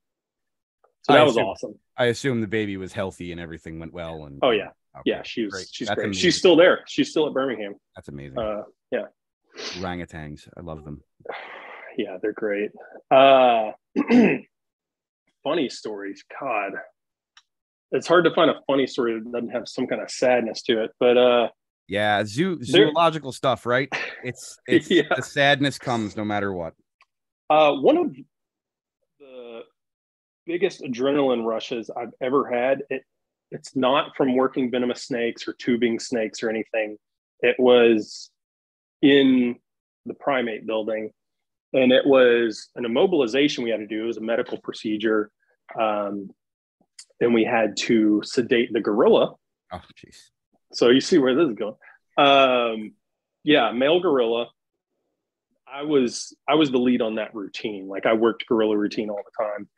So that was awesome. I assume the baby was healthy and everything went well. And oh yeah, okay. yeah, she's great. Amazing. She's still there. She's still at Birmingham. That's amazing. Yeah, orangutans, I love them. Yeah, they're great. Funny stories. God, it's hard to find a funny story that doesn't have some kind of sadness to it. But yeah, zoological stuff, right? It's yeah. The sadness comes no matter what. One of the biggest adrenaline rushes I've ever had, it's not from working venomous snakes or tubing snakes or anything. It was in the primate building, and it was an immobilization we had to do. It was a medical procedure. And we had to sedate the gorilla. Oh, jeez. So you see where this is going. Yeah, male gorilla. I was the lead on that routine. Like, I worked gorilla routine all the time.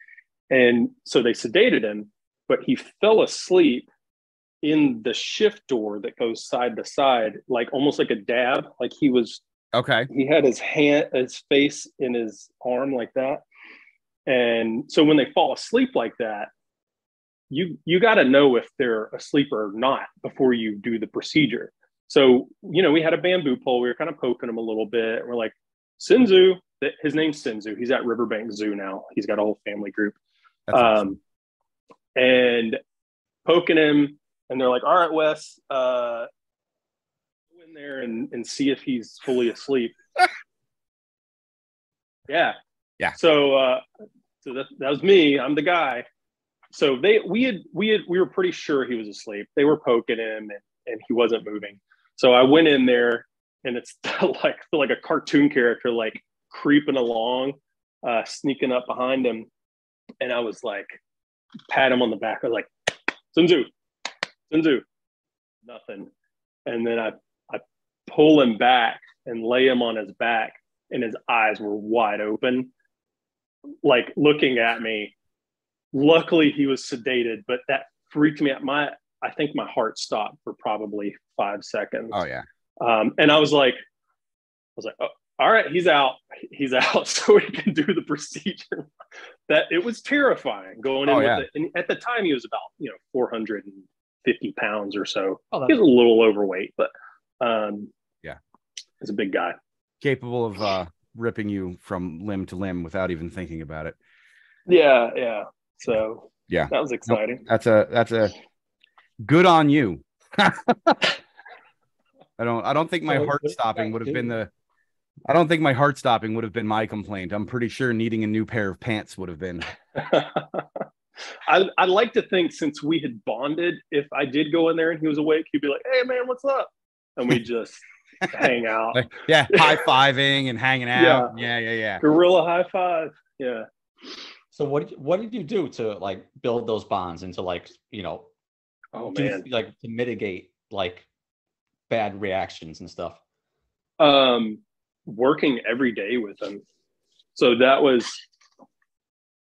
And so they sedated him, but he fell asleep in the shift door that goes side to side, like almost like a dab. Like he had his face in his arm like that. And so when they fall asleep like that, you got to know if they're asleep or not before you do the procedure. So, we had a bamboo pole. We were kind of poking him a little bit. And we're like, Sinzu, his name's Sinzu. He's at Riverbank Zoo now. He's got a whole family group. That's awesome. And poking him, and they're like, all right, Wes, go in there and see if he's fully asleep. Yeah. So that was me. I'm the guy. So we were pretty sure he was asleep. They were poking him, and he wasn't moving. So I went in there, and it's like a cartoon character, like creeping along, sneaking up behind him. And I was like, pat him on the back. I was like, Sinzu, nothing. And then I pull him back and lay him on his back, and his eyes were wide open, like looking at me. Luckily he was sedated, but that freaked me out. I think my heart stopped for probably 5 seconds. Oh yeah. And I was like, oh, all right, he's out, so we can do the procedure. That it was terrifying going in with it. And at the time he was about 450 pounds or so. He was a little overweight, but he's a big guy, capable of ripping you from limb to limb without even thinking about it. Yeah. So yeah, that was exciting. Nope, that's a good on you. I don't think my heart stopping would have been I don't think my heart stopping would have been my complaint. I'm pretty sure needing a new pair of pants would have been. I'd like to think, since we had bonded, if I did go in there and he was awake, he'd be like, hey man, what's up? And we just hang out. High-fiving and hanging out. Yeah. Gorilla high five. Yeah. So what did you do to like build those bonds and to like, to mitigate like bad reactions and stuff? Working every day with them. So that was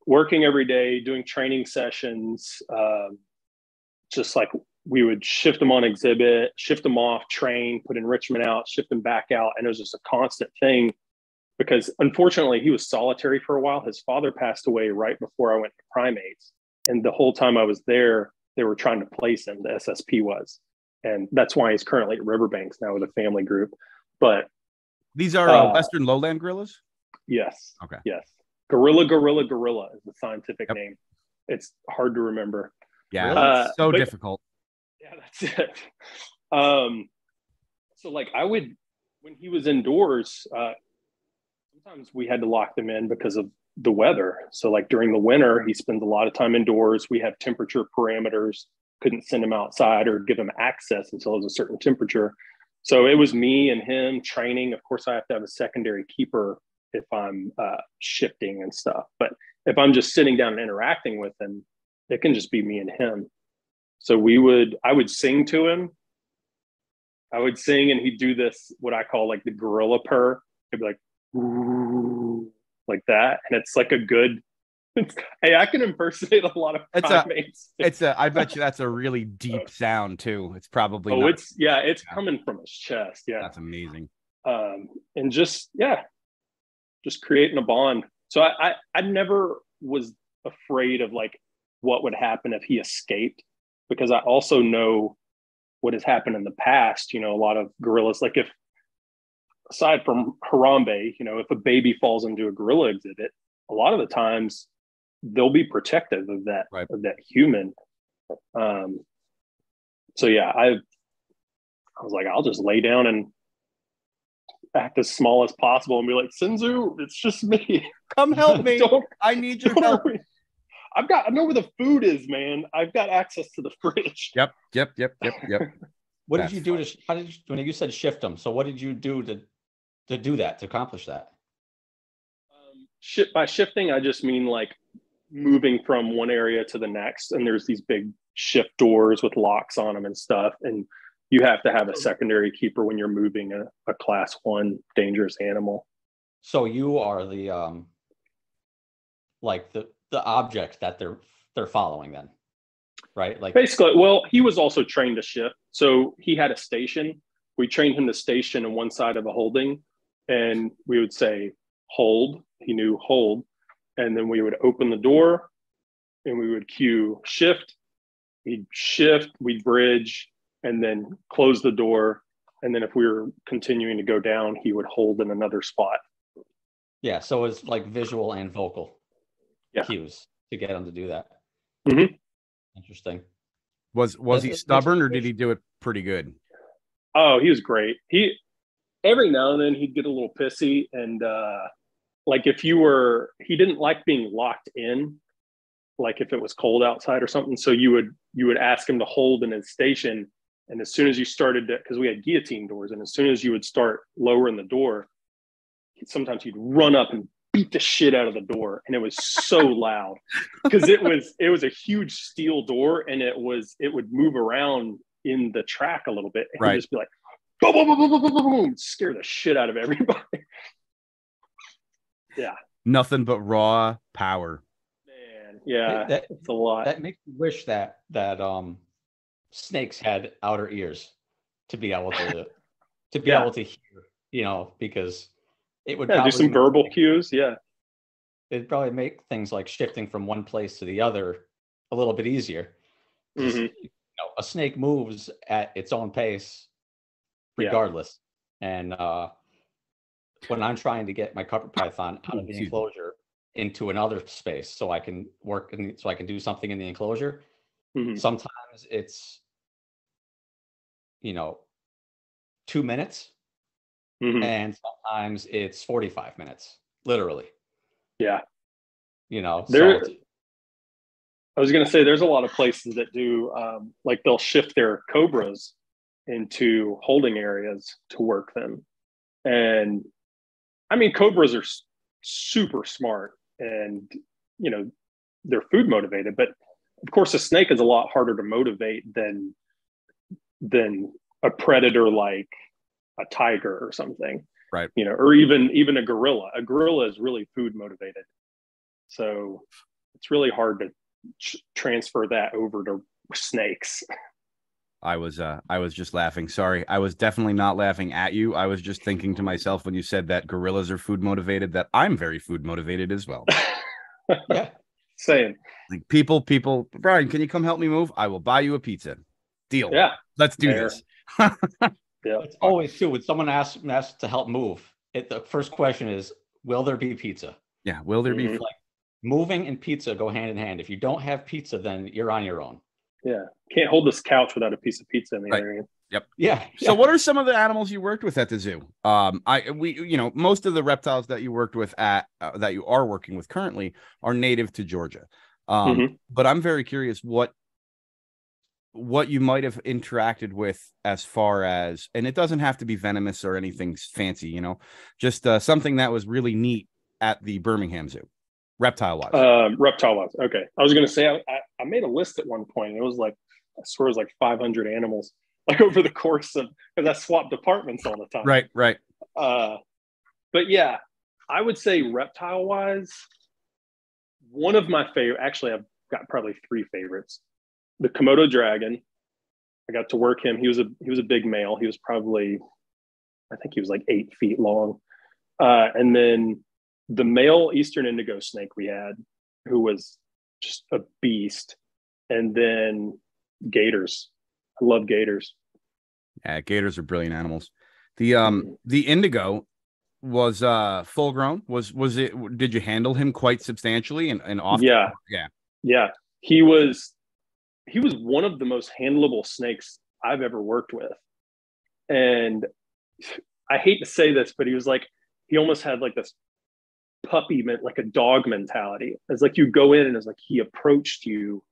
working every day, doing training sessions, just like we would shift them on exhibit, shift them off, train, put enrichment out, shift them back out. And it was just a constant thing, because unfortunately he was solitary for a while. His father passed away right before I went to primates. And the whole time I was there, they were trying to place him, the SSP was. And that's why he's currently at Riverbanks now with a family group. But these are Western lowland gorillas? Yes. Okay. Yes. Gorilla is the scientific name. It's hard to remember. Yeah. Really? Difficult. Yeah, that's it. So like when he was indoors, sometimes we had to lock them in because of the weather. So like during the winter, he spends a lot of time indoors. We have temperature parameters, couldn't send him outside or give him access until it was a certain temperature. So it was me and him training. Of course, I have to have a secondary keeper if I'm shifting and stuff. But if I'm just sitting down and interacting with him, it can just be me and him. So I would sing to him. I would sing, and he'd do this, what I call like the gorilla purr. He'd be like, ooh, like that. And it's like a good, hey, I can impersonate a lot of primates. I bet you that's a really deep sound too. It's probably it's coming from his chest. Yeah. That's amazing. And just, just creating a bond. So I never was afraid of like what would happen if he escaped, because I also know what has happened in the past. You know, a lot of gorillas, like if aside from Harambe, you know, if a baby falls into a gorilla exhibit, a lot of the times they'll be protective of that, right, of that human. So yeah, I was like, I'll just lay down and act as small as possible and be like, Sinzu, it's just me. Come help me. I need your help. Worry. I know where the food is, man. I've got access to the fridge. Yep. What did you do to, how did you, when you said shift them? So what did you do to do that, to accomplish that? By shifting, I just mean like moving from one area to the next. And there's these big shift doors with locks on them and stuff. And you have to have a secondary keeper when you're moving a class 1 dangerous animal. So you are the like the object that they're following then, right? Like basically, well, he was also trained to shift. So he had a station. We trained him to station on one side of a holding, and we would say hold. He knew hold. And then we would open the door and we would cue shift. He'd shift, we'd bridge, and then close the door. And then if we were continuing to go down, he would hold in another spot. Yeah, so it's like visual and vocal cues to get him to do that. Mm-hmm. Interesting. Was he stubborn, or did he do it pretty good? Oh, he was great. He every now and then he'd get a little pissy, and like if he didn't like being locked in, like if it was cold outside or something. So you would ask him to hold in his station, and as soon as you started to, because we had guillotine doors, and as soon as you would start lowering the door, sometimes he'd run up and beat the shit out of the door, and it was so loud because it was a huge steel door, and it would move around in the track a little bit, and right, just be like boom, boom, boom, boom, boom, boom, boom, scare the shit out of everybody. Yeah, nothing but raw power, man. Yeah, it's a lot. That makes me wish that snakes had outer probably to be able to able to hear, you know, because it would probably do some verbal cues. Yeah, it'd probably make things like shifting from one place to the other a little bit easier. Mm-hmm. You know, a snake moves at its own pace regardless. And when I'm trying to get my carpet python out of the enclosure into another space so I can work so I can do something in the enclosure, sometimes it's, you know, 2 minutes, and sometimes it's 45 minutes, literally. Yeah. You know, I was going to say, there's a lot of places that do, like they'll shift their cobras into holding areas to work them. And I mean, cobras are super smart and, you know, they're food motivated, but of course a snake is a lot harder to motivate than a predator like a tiger or something, right? You know, or even a gorilla. A gorilla is really food motivated, so it's really hard to transfer that over to snakes. I was just laughing. Sorry, I was definitely not laughing at you. I was just thinking to myself when you said that gorillas are food motivated, that I'm very food motivated as well. Yeah, same. Like people, Brian, can you come help me move? I will buy you a pizza. Deal. Yeah, let's do this. Yeah, it's always true. When someone asks to help move, the first question is, "Will there be pizza?" Yeah, will there be? Like, moving and pizza go hand in hand. If you don't have pizza, then you're on your own. Yeah, can't hold this couch without a piece of pizza in the area. Yep. Yeah. So what are some of the animals you worked with at the zoo? Most of the reptiles that you worked with that you are working with currently are native to Georgia. But I'm very curious what you might have interacted with as far as, and it doesn't have to be venomous or anything fancy, you know, just something that was really neat at the Birmingham Zoo. Reptile wise. Okay. I was going to say, I made a list at one point. It was like, I swear it was like 500 animals, like over the course of, because I swapped departments all the time. Right. But yeah, I would say reptile wise, one of my favorite, actually, I've got probably 3 favorites. The Komodo dragon. I got to work him. He was a big male. He was probably, I think he was like 8 feet long. And then the male Eastern indigo snake we had, who was just a beast, and then gators. I love gators. Yeah, gators are brilliant animals. The indigo was full grown. Was it? Did you handle him quite substantially and often? Yeah. He was one of the most handleable snakes I've ever worked with, and I hate to say this, but he almost had like this puppy, like a dog mentality. It's like you go in and it's like he approached you,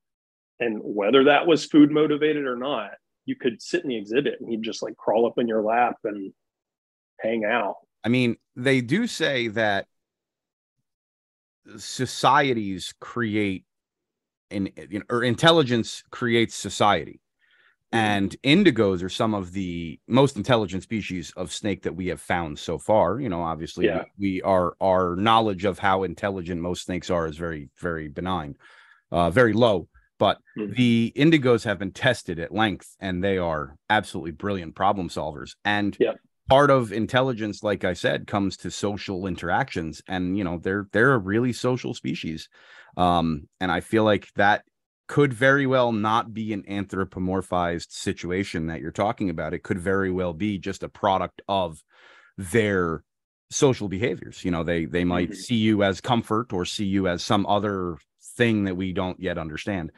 and whether that was food motivated or not, you could sit in the exhibit and he'd just like crawl up in your lap and hang out. I mean, they do say that societies create or intelligence creates society. And indigos are some of the most intelligent species of snake that we have found so far. Obviously, our knowledge of how intelligent most snakes are is very, very benign, very low. But the indigos have been tested at length, and they are absolutely brilliant problem solvers. And part of intelligence, like I said, comes to social interactions. And they're a really social species. And I feel like that could very well not be an anthropomorphized situation that you're talking about. It could very well be just a product of their social behaviors. They might see you as comfort or see you as some other thing that we don't yet understand,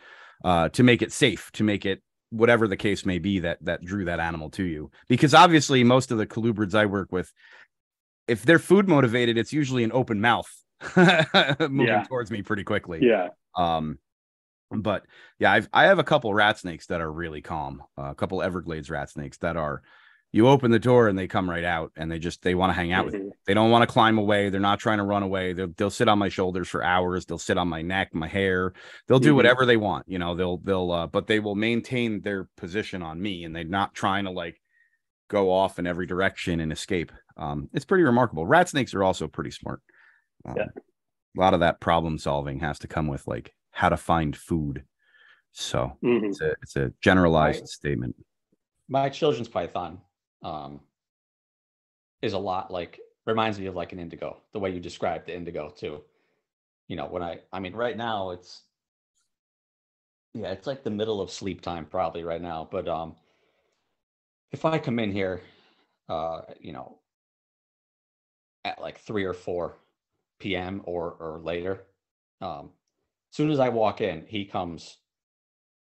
to make it safe, to make it whatever the case may be that drew that animal to you. Because obviously most of the colubrids I work with, if they're food motivated, it's usually an open mouth moving towards me pretty quickly. But yeah, I have a couple rat snakes that are really calm. A couple Everglades rat snakes that are, you open the door and they come right out, and they want to hang out with you. They don't want to climb away. They're not trying to run away. They'll sit on my shoulders for hours. They'll sit on my neck, my hair. They'll do whatever they want. But they will maintain their position on me, and they're not trying to like go off in every direction and escape. It's pretty remarkable. Rat snakes are also pretty smart. A lot of that problem solving has to come with like how to find food. So it's a generalized statement. My children's python is a lot like, reminds me of like an indigo, the way you described the indigo too. Right now it's like the middle of sleep time probably right now. But if I come in here, at like 3 or 4 p.m. or later, as soon as I walk in, he comes,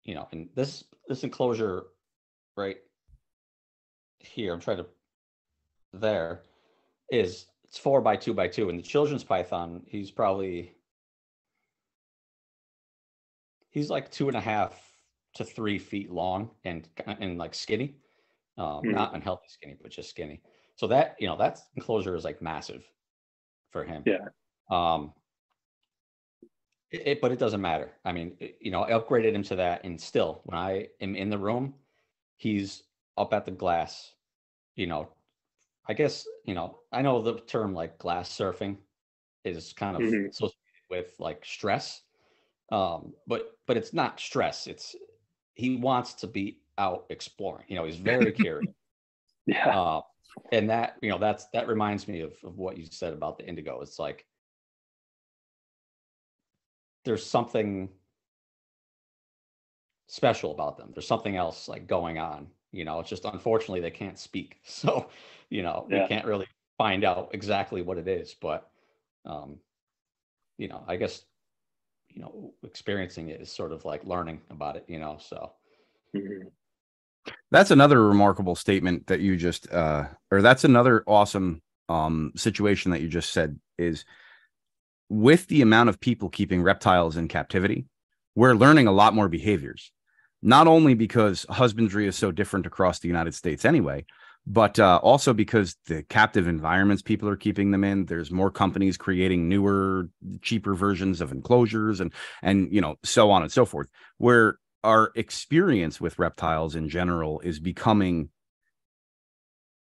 and this enclosure right here, it's 4 by 2 by 2. And the children's python, he's like 2.5 to 3 feet long and like skinny, not unhealthy skinny, but just skinny. So that enclosure is like massive for him. But it doesn't matter. I upgraded him to that, and still when I am in the room, he's up at the glass. I guess, I know the term like glass surfing is kind of associated with like stress. But it's not stress. He wants to be out exploring. He's very curious. And that, that reminds me of what you said about the indigo. It's like, there's something special about them. There's something else like going on. It's just, unfortunately they can't speak. So, we can't really find out exactly what it is, but, I guess, experiencing it is sort of like learning about it, so. That's another remarkable statement that you just, or that's another awesome situation that you just said, is with the amount of people keeping reptiles in captivity, we're learning a lot more behaviors, not only because husbandry is so different across the United States anyway, but also because the captive environments people are keeping them in, there's more companies creating newer, cheaper versions of enclosures and so on and so forth, where our experience with reptiles in general is becoming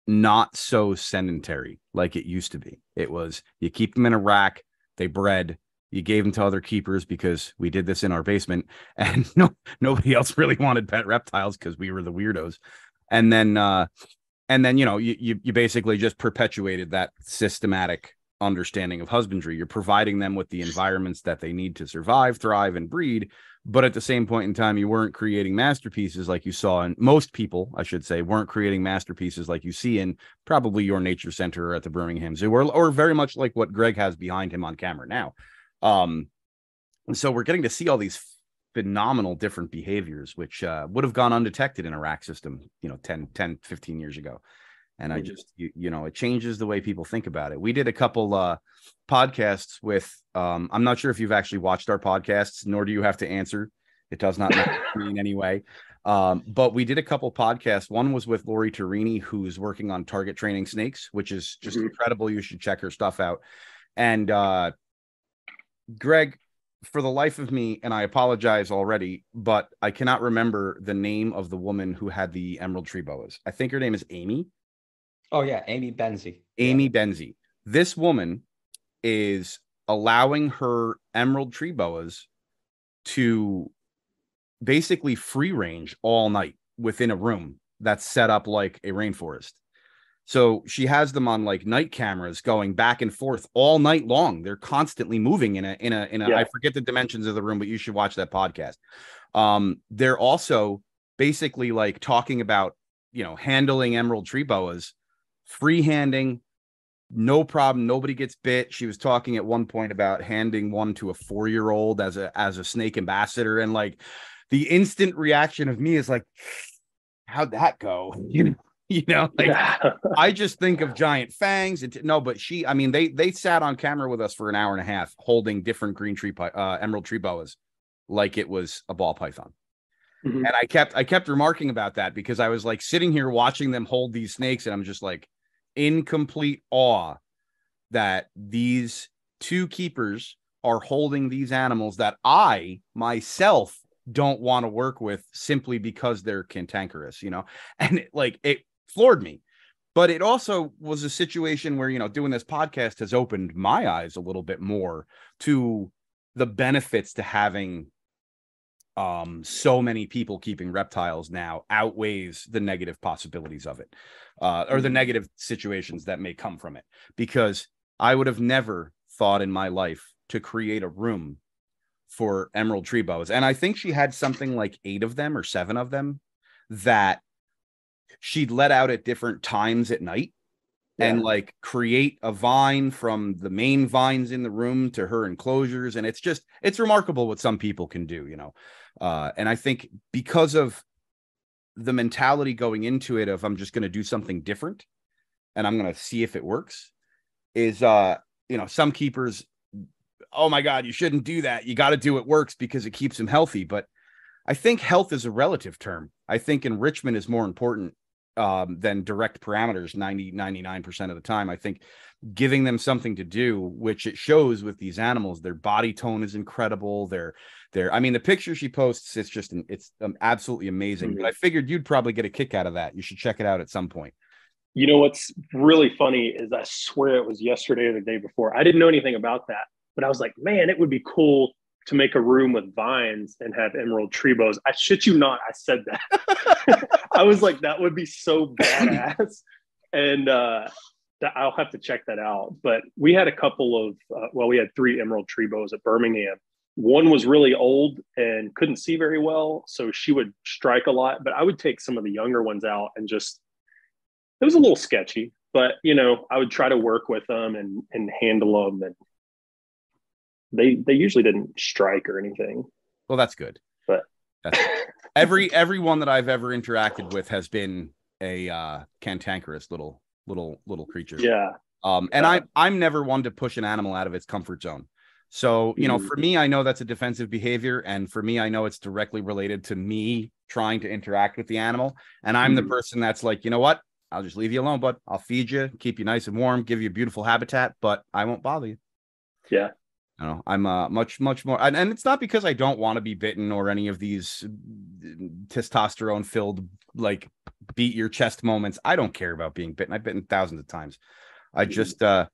not so sedentary like it used to be. It was, you keep them in a rack, they bred, you gave them to other keepers because we did this in our basement, and nobody else really wanted pet reptiles because we were the weirdos. And then you basically just perpetuated that systematic understanding of husbandry. You're providing them with the environments that they need to survive, thrive, and breed. But at the same point in time, you weren't creating masterpieces like you saw, and most people, I should say, weren't creating masterpieces like you see in probably your nature center or at the Birmingham Zoo, or very much like what Greg has behind him on camera now. And so we're getting to see all these phenomenal different behaviors, which would have gone undetected in a rack system, 10, 15 years ago. And I just, it changes the way people think about it. We did a couple podcasts with, I'm not sure if you've actually watched our podcasts, nor do you have to answer. It does not matter to me in any way. But we did a couple podcasts. One was with Lori Torini, who's working on target training snakes, which is just incredible. You should check her stuff out. And Greg, for the life of me, and I apologize already, but I cannot remember the name of the woman who had the emerald tree boas. I think her name is Amy. Oh, yeah. Amy Benzie. Amy Benzie. This woman is allowing her emerald tree boas to basically free range all night within a room that's set up like a rainforest. So she has them on like night cameras going back and forth all night long. They're constantly moving in a I forget the dimensions of the room, but you should watch that podcast. They're also basically like talking about, handling emerald tree boas, freehanding, no problem. Nobody gets bit. She was talking at one point about handing one to a 4-year-old as a snake ambassador. And like the instant reaction of me is like, how'd that go? I just think of giant fangs. But they sat on camera with us for an hour and a half holding different emerald tree boas like it was a ball python. And I kept remarking about that because I was like sitting here watching them hold these snakes, and I'm just like in complete awe that these two keepers are holding these animals that I myself don't want to work with simply because they're cantankerous, and it floored me. But it also was a situation where, doing this podcast has opened my eyes a little bit more to the benefits to having so many people keeping reptiles now outweighs the negative possibilities of it, or the negative situations that may come from it. Because I would have never thought in my life to create a room for emerald tree boas. And I think she had something like 8 of them or 7 of them that she'd let out at different times at night. And like create a vine from the main vines in the room to her enclosures. And it's remarkable what some people can do, and I think because of the mentality going into it of I'm just going to do something different and I'm going to see if it works is, some keepers, oh my God, you shouldn't do that. You got to do it works because it keeps them healthy. But I think health is a relative term. I think enrichment is more important than direct parameters 99% of the time. I think giving them something to do, which it shows with these animals, their body tone is incredible. The picture she posts, it's absolutely amazing. But I figured you'd probably get a kick out of that. You should check it out at some point. What's really funny is I swear it was yesterday or the day before. I didn't know anything about that, but I was like, man, it would be cool to make a room with vines and have emerald tree boas. I shit you not, I said that. I was like, that would be so badass. And I'll have to check that out. But we had a couple of, we had 3 emerald tree boas at Birmingham. One was really old and couldn't see very well, so she would strike a lot. But I would take some of the younger ones out and it was a little sketchy. But, I would try to work with them and handle them. And they usually didn't strike or anything. Well, that's good. But every one that I've ever interacted with has been a cantankerous little creature. Yeah. And I'm never one to push an animal out of its comfort zone. So, for me, I know that's a defensive behavior. And for me, I know it's directly related to me trying to interact with the animal. And I'm the person that's like, you know what? I'll just leave you alone, bud. I'll feed you, keep you nice and warm, give you a beautiful habitat, but I won't bother you. Yeah. I'm much more, and it's not because I don't want to be bitten or any of these testosterone filled, like beat your chest moments. I don't care about being bitten. I've bitten thousands of times. I just, I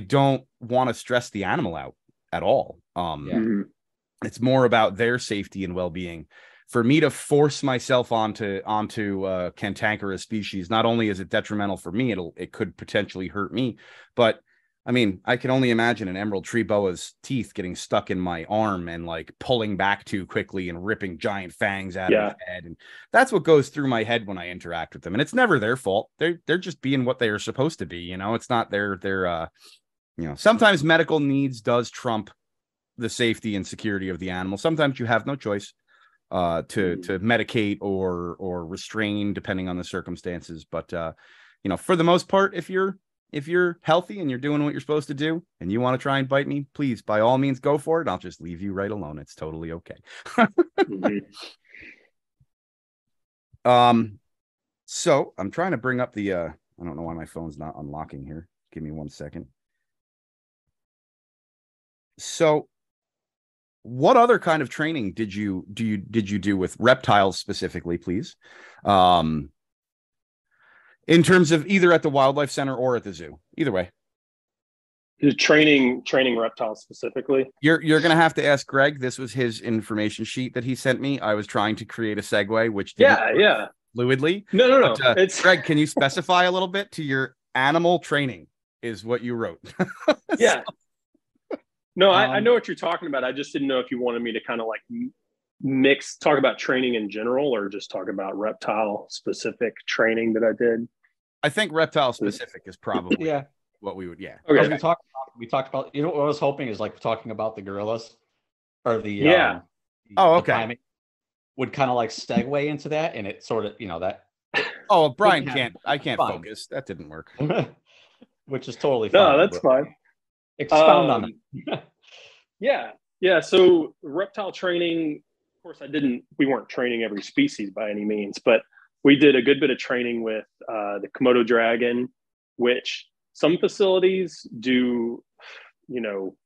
don't want to stress the animal out at all. It's more about their safety and well-being. For me to force myself onto cantankerous species, not only is it detrimental for me, it could potentially hurt me, but I mean, I can only imagine an emerald tree boa's teeth getting stuck in my arm and like pulling back too quickly and ripping giant fangs out of his head. And that's what goes through my head when I interact with them. And it's never their fault. They're just being what they are supposed to be. You know, it's not their you know, sometimes medical needs does trump the safety and security of the animal. Sometimes you have no choice to medicate or restrain depending on the circumstances. But you know, for the most part, if you're healthy and you're doing what you're supposed to do and you want to try and bite me, please, by all means, go for it. I'll just leave you right alone. It's totally okay. So I'm trying to bring up the, I don't know why my phone's not unlocking here. Give me 1 second. So what other kind of training did you do with reptiles specifically, please? In terms of either at the wildlife center or at the zoo, either way. The training reptiles specifically. You're gonna have to ask Greg. This was his information sheet that he sent me. I was trying to create a segue, which didn't fluidly. No. It's Greg. Can you specify a little bit to your animal training? Is what you wrote. Yeah. No, I know what you're talking about. I just didn't know if you wanted me to kind of like talk about training in general or just talk about reptile specific training that I did. I think reptile specific is probably what we would. Yeah. Okay. We talked about, you know, what I was hoping is like talking about the gorillas or the the primate would kind of like segue into that, and it sort of, you know, that. Oh, Brian I can't focus. That didn't work. Which is totally fine. No, that's fine. Expound on it. Yeah. So reptile training, of course, we weren't training every species by any means, but we did a good bit of training with the Komodo dragon, which some facilities do, you know,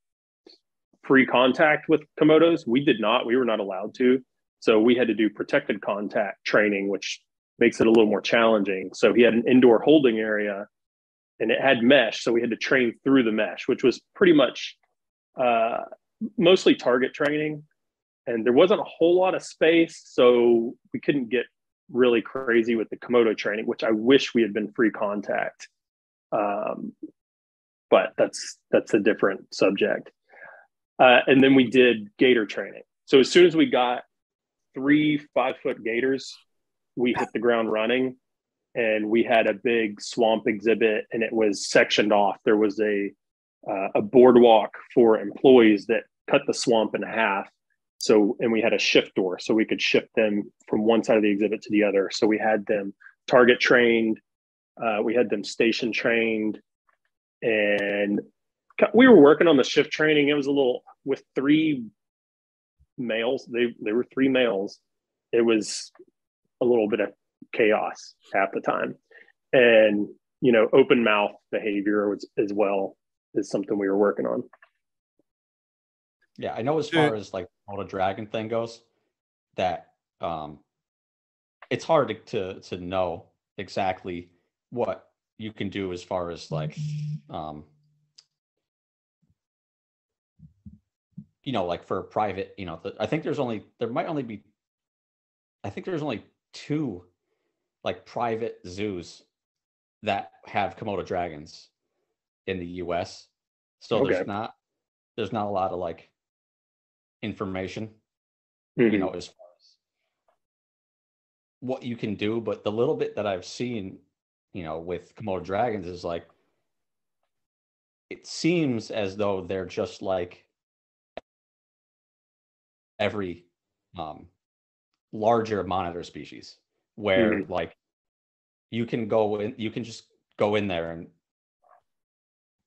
free contact with Komodos. We did not. We were not allowed to. So we had to do protected contact training, which makes it a little more challenging. So he had an indoor holding area and it had mesh. So we had to train through the mesh, which was pretty much mostly target training. And there wasn't a whole lot of space. So we couldn't get really crazy with the Komodo training, which I wish we had been free contact. But that's a different subject. And then we did gator training. So as soon as we got 3 5-foot gators, we hit the ground running. And we had a big swamp exhibit, and it was sectioned off. There was a boardwalk for employees that cut the swamp in half. So, and we had a shift door, so we could shift them from one side of the exhibit to the other. So we had them target trained, we had them station trained, and we were working on the shift training. It was a little with 3 males. They were 3 males. It was a little bit of chaos half the time, and you know, open mouth behavior was as well is something we were working on. Yeah, I know as far as like how the dragon thing goes, that it's hard to know exactly what you can do as far as like you know, like for a private, you know, I think there's only 2 like private zoos that have Komodo dragons in the US. So there's not a lot of like information, you know, as far as what you can do. But the little bit that I've seen, you know, with Komodo dragons is like, it seems as though they're just like every larger monitor species where like you can just go in there and,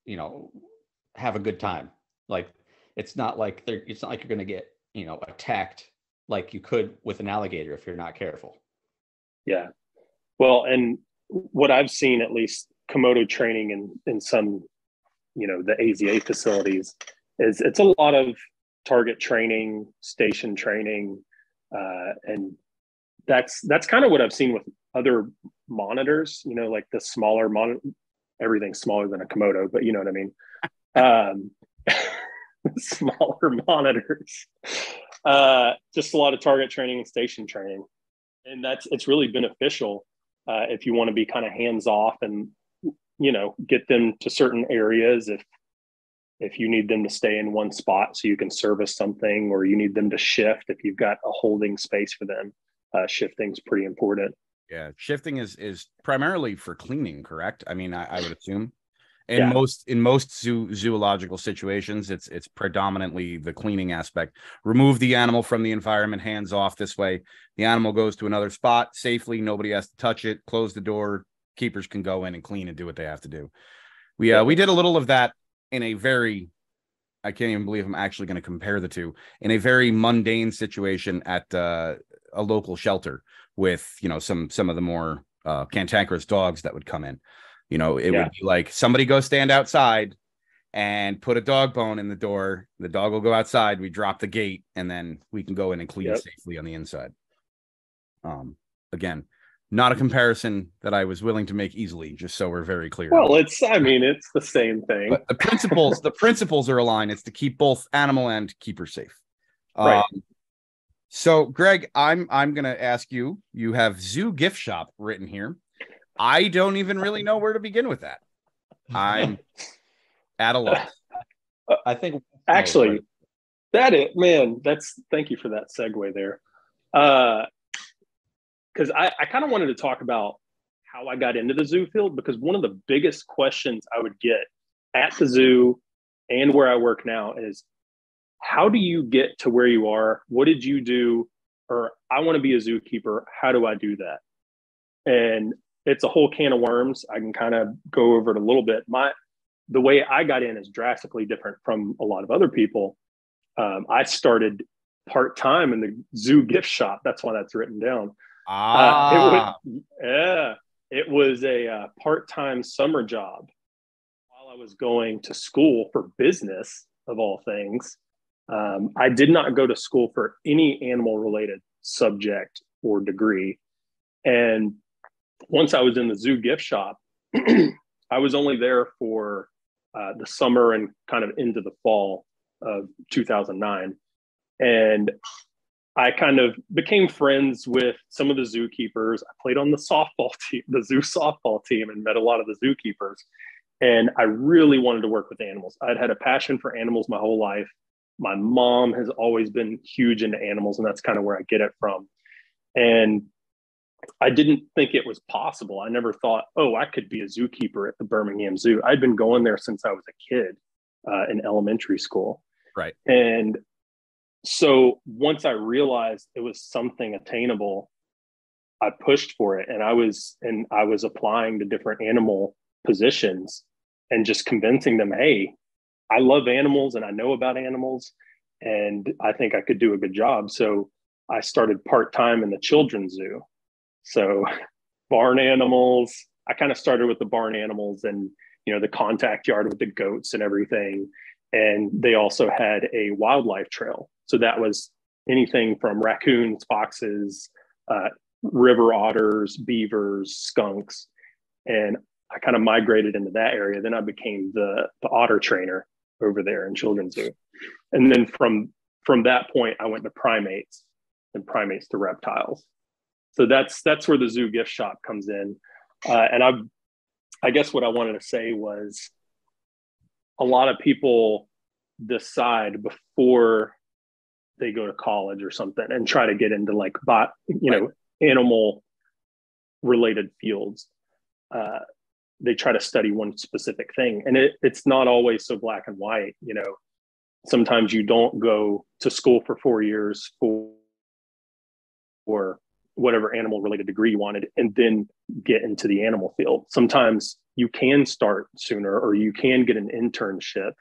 you know, have a good time. Like it's not like you're going to get, you know, attacked like you could with an alligator if you're not careful. Yeah. Well, and what I've seen, at least Komodo training in some, you know, the AZA facilities is it's a lot of target training, station training, and that's kind of what I've seen with other monitors, you know, like the smaller everything's smaller than a Komodo, but you know what I mean? Smaller monitors, just a lot of target training and station training. And it's really beneficial if you want to be kind of hands off and, you know, get them to certain areas. if you need them to stay in one spot so you can service something, or you need them to shift, if you've got a holding space for them, shifting's pretty important. Yeah, shifting is primarily for cleaning, correct? I mean, I would assume in Yeah. most zoological situations, it's predominantly the cleaning aspect. Remove the animal from the environment, hands off. This way, the animal goes to another spot safely. Nobody has to touch it. Close the door. Keepers can go in and clean and do what they have to do. We did a little of that in a very, I can't even believe I'm actually going to compare the two, in a very mundane situation at a local shelter with, you know, some of the more cantankerous dogs that would come in. You know, it would be like, somebody go stand outside and put a dog bone in the door. The dog will go outside. We drop the gate, and then we can go in and clean safely on the inside. Again, not a comparison that I was willing to make easily, just so we're very clear. Well, it's the same thing. But the principles are aligned. It's to keep both animal and keeper safe. Right. So, Greg, I'm going to ask you. You have zoo gift shop written here. I don't even really know where to begin with that. I'm at a loss. I think actually, thank you for that segue there. Because I kind of wanted to talk about how I got into the zoo field, because one of the biggest questions I would get at the zoo and where I work now is, how do you get to where you are? What did you do? Or, I want to be a zookeeper. How do I do that? And it's a whole can of worms. I can kind of go over it a little bit. The way I got in is drastically different from a lot of other people. I started part-time in the zoo gift shop. That's why that's written down. It was a part-time summer job while I was going to school for business, of all things. I did not go to school for any animal related subject or degree. And once I was in the zoo gift shop, I was only there for the summer and kind of into the fall of 2009. And I kind of became friends with some of the zookeepers. I played on the softball team, the zoo softball team, and met a lot of the zookeepers. And I really wanted to work with animals. I'd had a passion for animals my whole life. My mom has always been huge into animals, and that's kind of where I get it from. And I didn't think it was possible. I never thought, oh, I could be a zookeeper at the Birmingham Zoo. I'd been going there since I was a kid in elementary school. Right. And so once I realized it was something attainable, I pushed for it. And I was applying to different animal positions and just convincing them, hey, I love animals and I know about animals, and I think I could do a good job. So I started part-time in the children's zoo. So barn animals, I kind of started with the barn animals and, you know, the contact yard with the goats and everything. And they also had a wildlife trail. So that was anything from raccoons, foxes, river otters, beavers, skunks. And I kind of migrated into that area. Then I became the otter trainer over there in children's zoo. And then from that point, I went to primates, and primates to reptiles. So that's where the zoo gift shop comes in. And I guess what I wanted to say was, a lot of people decide before they go to college or something and try to get into like, animal related fields. They try to study one specific thing, and it's not always so black and white. You know, sometimes you don't go to school for 4 years for whatever animal related degree you wanted and then get into the animal field. Sometimes you can start sooner, or you can get an internship.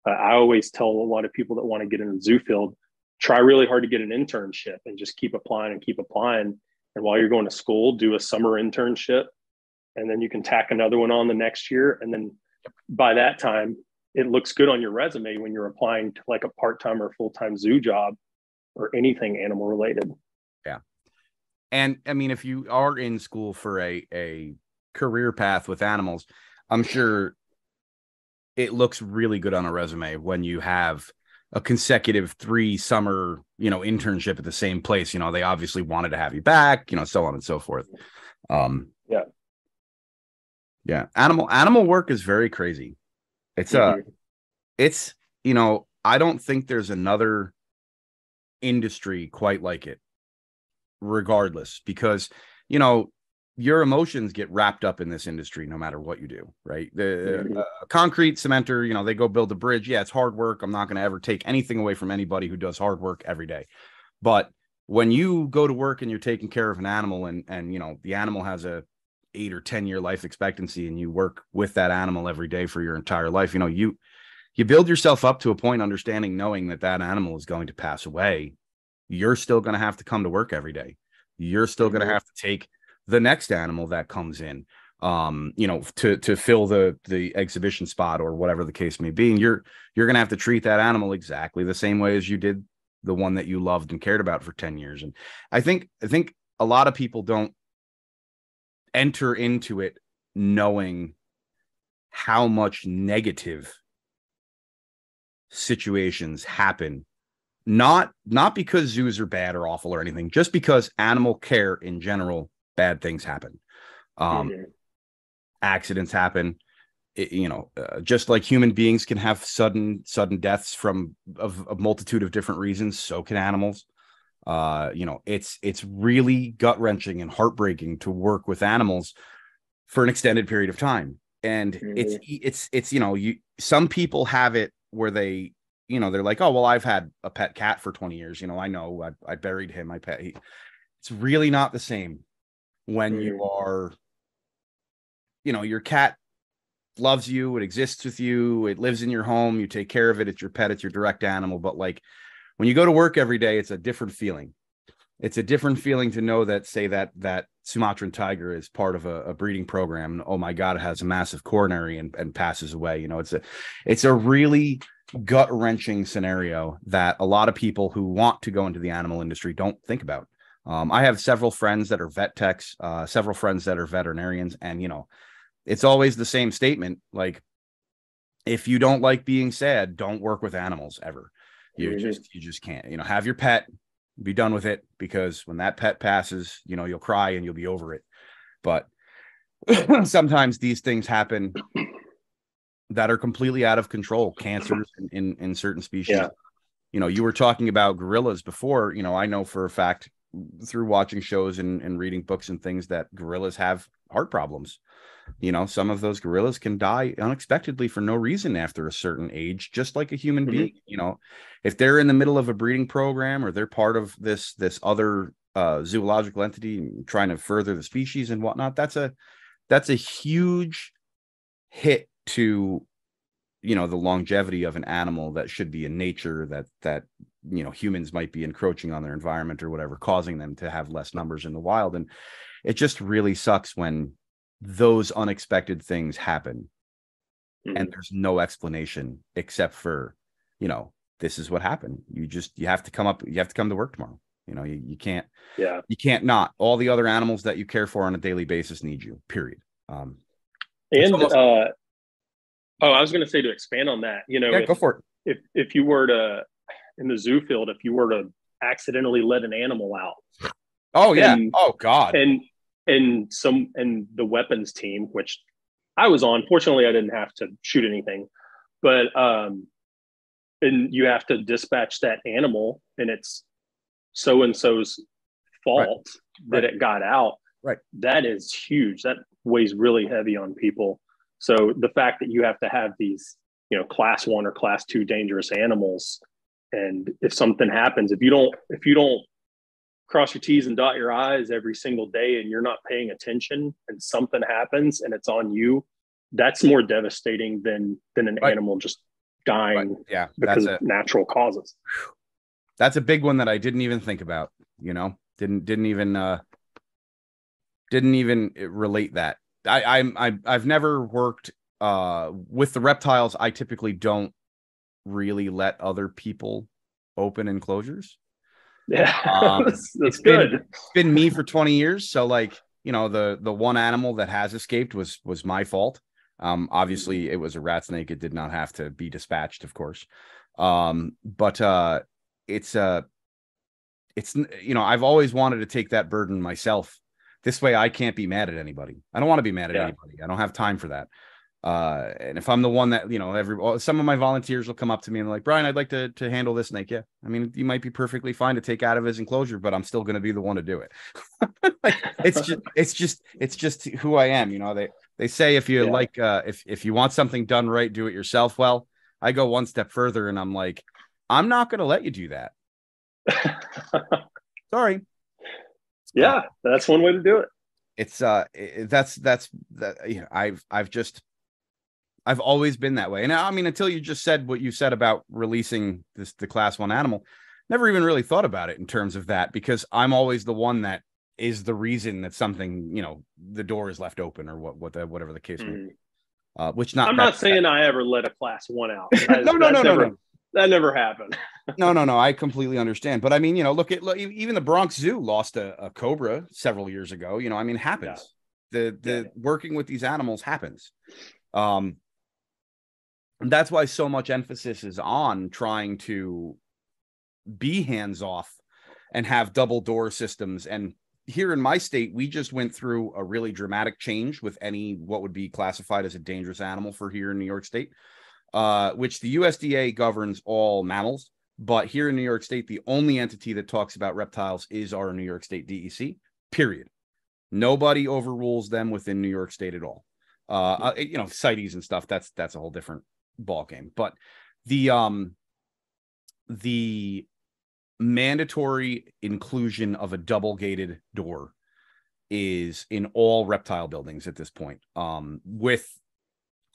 I always tell a lot of people that want to get in the zoo field, try really hard to get an internship and just keep applying and keep applying. And while you're going to school, do a summer internship, and then you can tack another one on the next year. And then by that time, it looks good on your resume when you're applying to like a part-time or full-time zoo job or anything animal related. Yeah. And I mean, if you are in school for a career path with animals, I'm sure it looks really good on a resume when you have a consecutive 3 summer, internship at the same place. They obviously wanted to have you back, so on and so forth. Yeah. Animal work is very crazy. It's it's, I don't think there's another industry quite like it, regardless, because, your emotions get wrapped up in this industry no matter what you do, right? The concrete cementer, they go build a bridge. Yeah, it's hard work. I'm not going to ever take anything away from anybody who does hard work every day. But when you go to work and you're taking care of an animal and the animal has a 8 or 10 year life expectancy, and you work with that animal every day for your entire life, you build yourself up to a point understanding, knowing that that animal is going to pass away. You're still going to have to come to work every day. You're still going to have to take the next animal that comes in, to fill the exhibition spot or whatever the case may be. And you're going to have to treat that animal exactly the same way as you did the one that you loved and cared about for 10 years. And I think a lot of people don't enter into it knowing how much negative situations happen, not because zoos are bad or awful or anything, just because animal care in general, bad things happen. Accidents happen. Just like human beings can have sudden deaths from a multitude of different reasons, so can animals. It's really gut-wrenching and heartbreaking to work with animals for an extended period of time. And it's some people have it where they, they're like, oh, well, I've had a pet cat for 20 years. I know I buried him. It's really not the same when you are, your cat loves you, it exists with you, it lives in your home, you take care of it, it's your pet, it's your direct animal. But like when you go to work every day, it's a different feeling. It's a different feeling to know that, say that Sumatran tiger is part of a breeding program, and oh my God, it has a massive coronary and passes away. It's a really gut-wrenching scenario that a lot of people who want to go into the animal industry don't think about. I have several friends that are vet techs, several friends that are veterinarians, and it's always the same statement. Like, if you don't like being sad, don't work with animals ever. You just can't, have your pet, be done with it, because when that pet passes, you'll cry and you'll be over it. But sometimes these things happen that are completely out of control. Cancers in certain species. Yeah. You were talking about gorillas before. I know for a fact through watching shows and reading books and things that gorillas have heart problems. Some of those gorillas can die unexpectedly for no reason after a certain age, just like a human being. If they're in the middle of a breeding program or they're part of this other zoological entity trying to further the species and whatnot, that's a huge hit to the longevity of an animal that should be in nature, that humans might be encroaching on their environment or whatever, causing them to have less numbers in the wild. And it just really sucks when those unexpected things happen and there's no explanation except for, this is what happened. You have to come to work tomorrow. You can't, you can't not. All the other animals that you care for on a daily basis need you, period. I was going to say, to expand on that, go for it. If you were to, in the zoo field, if you were to accidentally let an animal out. Oh yeah. Oh God. And the weapons team, which I was on, fortunately I didn't have to shoot anything, but and you have to dispatch that animal, and it's so-and-so's fault that it got out. Right. That is huge. That weighs really heavy on people. So the fact that you have to have these, class 1 or class 2 dangerous animals, and if something happens, if you don't cross your T's and dot your I's every single day, and you're not paying attention, and something happens and it's on you, that's more devastating than an animal just dying because of natural causes. That's a big one that I didn't even think about, didn't even relate that. I've never worked with the reptiles. I typically don't really let other people open enclosures. Yeah, it's good. It's been me for 20 years. So like, the one animal that has escaped was my fault. Obviously it was a rat snake. It did not have to be dispatched, of course. But it's I've always wanted to take that burden myself. This way I can't be mad at anybody. I don't want to be mad at anybody. I don't have time for that. And if I'm the one that, some of my volunteers will come up to me and like, Brian, I'd like to handle this snake. Yeah. I mean, you might be perfectly fine to take out of his enclosure, but I'm still going to be the one to do it. Like, it's just who I am. They say, if you if you want something done right, do it yourself. Well, I go one step further and I'm like, I'm not going to let you do that. Sorry. Yeah. That's one way to do it. It's I've always been that way. And I mean, until you just said what you said about releasing the class 1 animal, never even really thought about it in terms of that, because I'm always the one that is the reason that something, the door is left open or whatever the case may be. I'm not saying I ever let a class 1 out. No. That never happened. No. I completely understand. But I mean, look, even the Bronx Zoo lost a cobra several years ago. I mean, it happens. Yeah. The working with these animals happens. And that's why so much emphasis is on trying to be hands off and have double door systems. And here in my state, we just went through a really dramatic change with what would be classified as a dangerous animal for here in New York State, which the USDA governs all mammals. But here in New York State, the only entity that talks about reptiles is our New York State DEC, period. Nobody overrules them within New York State at all. CITES and stuff, that's a whole different ball game. But the mandatory inclusion of a double gated door is in all reptile buildings at this point, with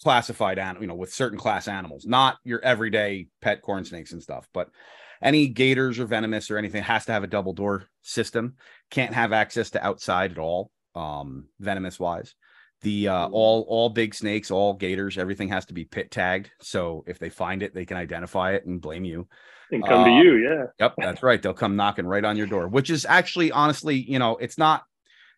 classified with certain class animals, not your everyday pet corn snakes and stuff, but any gators or venomous or anything has to have a double door system. Can't have access to outside at all, venomous wise. The all big snakes, all gators, everything has to be pit tagged. So if they find it, they can identify it and blame you. And come to you, yeah. Yep, that's right. They'll come knocking right on your door, which is actually, honestly, it's not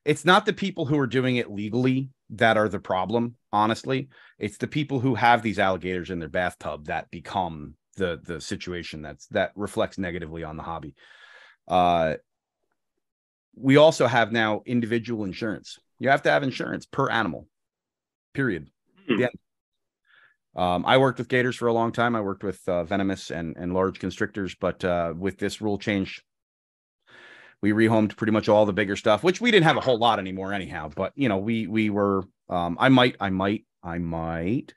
the people who are doing it legally that are the problem. Honestly, it's the people who have these alligators in their bathtub that become the situation that reflects negatively on the hobby. We also have now individual insurance. You have to have insurance per animal, period. Yeah. I worked with gators for a long time. I worked with venomous and large constrictors, but with this rule change, we rehomed pretty much all the bigger stuff, which we didn't have a whole lot anymore anyhow. But we were I might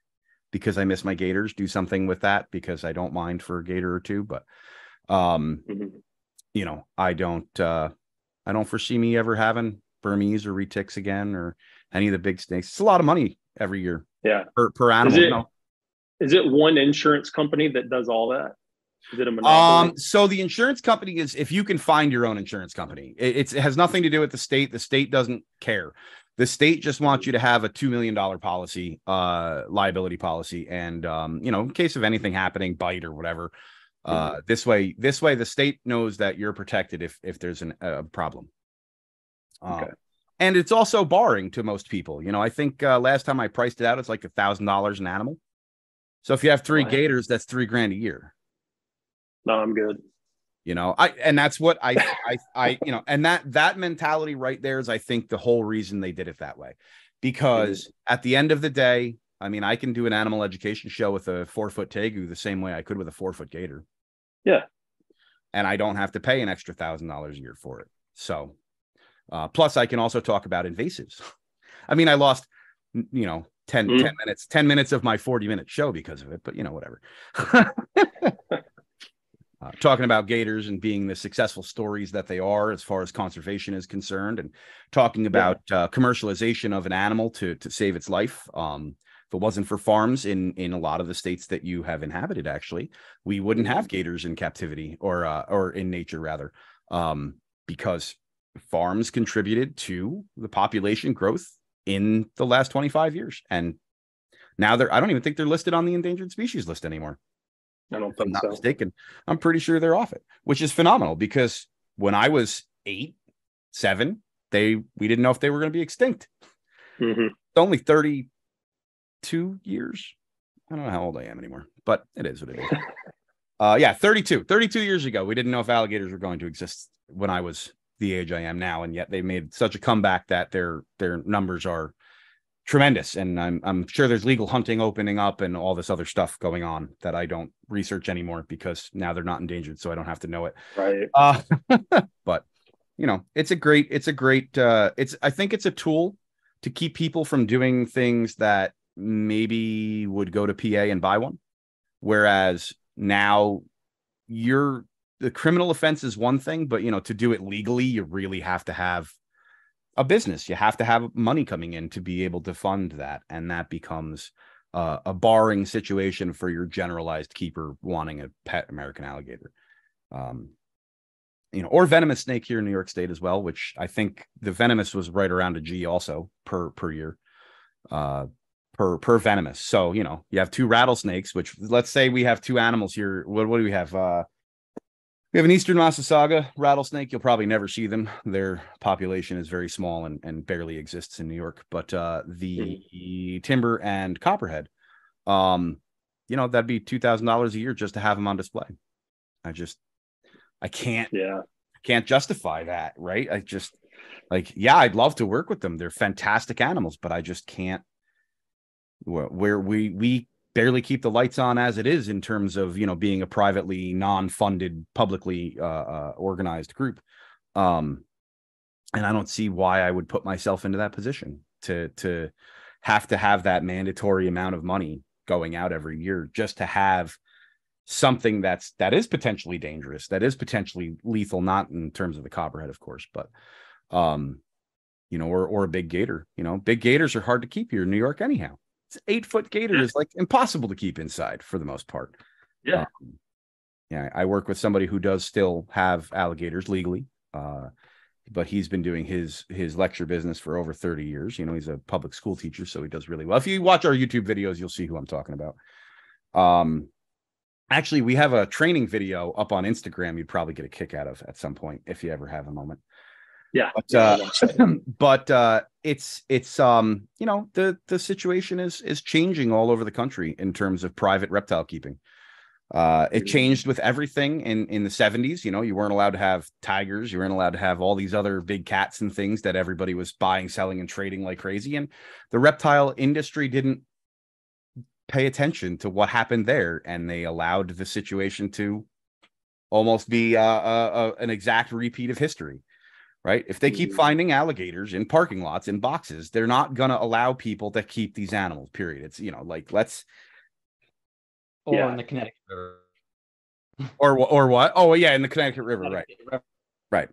because I miss my gators, do something with that, because I don't mind for a gator or two. But I don't foresee me ever having Burmese or retics again, or any of the big snakes. It's a lot of money every year. Yeah. Per animal. Is it one insurance company that does all that? Is it a monopoly? So the insurance company is, if you can find your own insurance company, it has nothing to do with the state. The state doesn't care. The state just wants you to have a $2 million policy, liability policy. And, in case of anything happening, bite or whatever, this way, the state knows that you're protected if there's a problem. Okay. And it's also barring to most people. I think last time I priced it out, it's like $1,000 an animal. So if you have 3 gators, that's $3,000 a year. No, I'm good. And that's what and that mentality right there is, I think, the whole reason they did it that way, because at the end of the day, I mean, I can do an animal education show with a 4-foot tegu the same way I could with a 4-foot gator. Yeah. And I don't have to pay an extra $1,000 a year for it. So, plus I can also talk about invasives. I mean, I lost, 10 minutes of my 40-minute show because of it, but whatever. Talking about gators and being the successful stories that they are as far as conservation is concerned, and talking about commercialization of an animal to save its life. If it wasn't for farms in a lot of the states that you have inhabited, actually, we wouldn't have gators in captivity or in nature rather, because farms contributed to the population growth in the last 25 years. And now I don't even think they're listed on the endangered species list anymore. I don't think I'm not so. mistaken. I'm pretty sure they're off it, which is phenomenal, because when I was 8, 7, we didn't know if they were going to be extinct. It's only 32 years. I don't know how old I am anymore, but it is what it is. 32 years ago, we didn't know if alligators were going to exist when I was the age I am now. And yet they made such a comeback that their numbers are tremendous. And I'm sure there's legal hunting opening up and all this other stuff going on that I don't research anymore because now they're not endangered, so I don't have to know it. Right. But you know, I think it's a tool to keep people from doing things that maybe would go to PA and buy one. Whereas now the criminal offense is one thing, but you know, to do it legally, you really have to have a business. You have to have money coming in to be able to fund that. And that becomes a barring situation for your generalized keeper wanting a pet American alligator. You know, or venomous snake here in New York State as well, which I think the venomous was right around a G also per year, per venomous. So, you know, you have 2 rattlesnakes, which let's say we have 2 animals here. What do we have? We have an Eastern Massasauga rattlesnake. You'll probably never see them. Their population is very small and barely exists in New York. But the timber and copperhead, you know, that'd be $2,000 a year just to have them on display. I can't justify that, right? I just I'd love to work with them. They're fantastic animals, but I just can't. Where we barely keep the lights on as it is in terms of, you know, being a privately non-funded, publicly organized group. And I don't see why I would put myself into that position to have that mandatory amount of money going out every year just to have something that is potentially dangerous, that is potentially lethal, not in terms of the copperhead, of course, but you know, or a big gator. You know, big gators are hard to keep here in New York anyhow. 8-foot gator is like impossible to keep inside for the most part. Yeah. I work with somebody who does still have alligators legally, but he's been doing his lecture business for over 30 years. You know, he's a public school teacher, so he does really well. If you watch our YouTube videos, you'll see who I'm talking about. Actually, we have a training video up on Instagram you'd probably get a kick out of at some point if you ever have a moment. Yeah. But it's you know, the situation is changing all over the country in terms of private reptile keeping. It changed with everything in the 70s. You know, you weren't allowed to have tigers, you weren't allowed to have all these other big cats and things that everybody was buying, selling, and trading like crazy. And the reptile industry didn't pay attention to what happened there, and they allowed the situation to almost be an exact repeat of history. Right? If they keep finding alligators in parking lots, in boxes, they're not going to allow people to keep these animals, period. It's, you know, like, let's. Or in the Connecticut River. Or what? Oh, yeah, in the Connecticut River, right.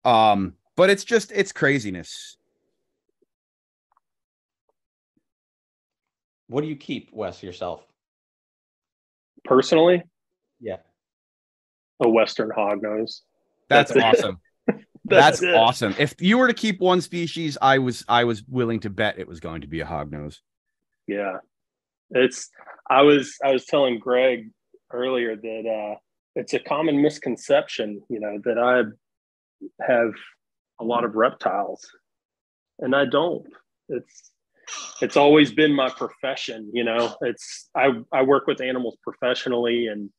But it's craziness. What do you keep, Wes, yourself? Personally? Yeah. A Western hognose. That's awesome. That's it. Awesome. If you were to keep one species, I was willing to bet it was going to be a hognose. Yeah. I was telling Greg earlier that it's a common misconception, you know, that I have a lot of reptiles, and I don't. It's always been my profession, you know. I work with animals professionally, and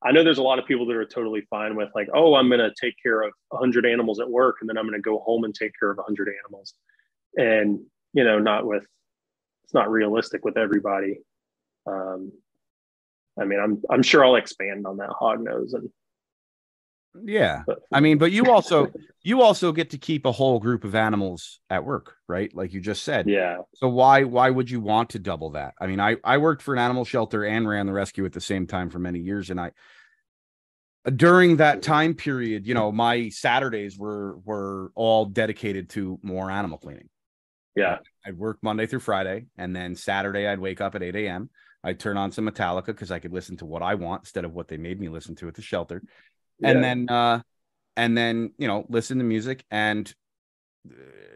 I know there's a lot of people that are totally fine with like, oh, I'm going to take care of 100 animals at work, and then I'm going to go home and take care of 100 animals. And, you know, it's not realistic with everybody. I mean, I'm sure I'll expand on that hognose. And yeah, I mean, but you also get to keep a whole group of animals at work, right? Like you just said. Yeah. So why would you want to double that? I mean, I worked for an animal shelter and ran the rescue at the same time for many years. And during that time period, you know, my Saturdays were all dedicated to more animal cleaning. Yeah. I'd work Monday through Friday, and then Saturday I'd wake up at 8 a.m. I'd turn on some Metallica because I could listen to what I want instead of what they made me listen to at the shelter. Yeah. And then, you know, listen to music, and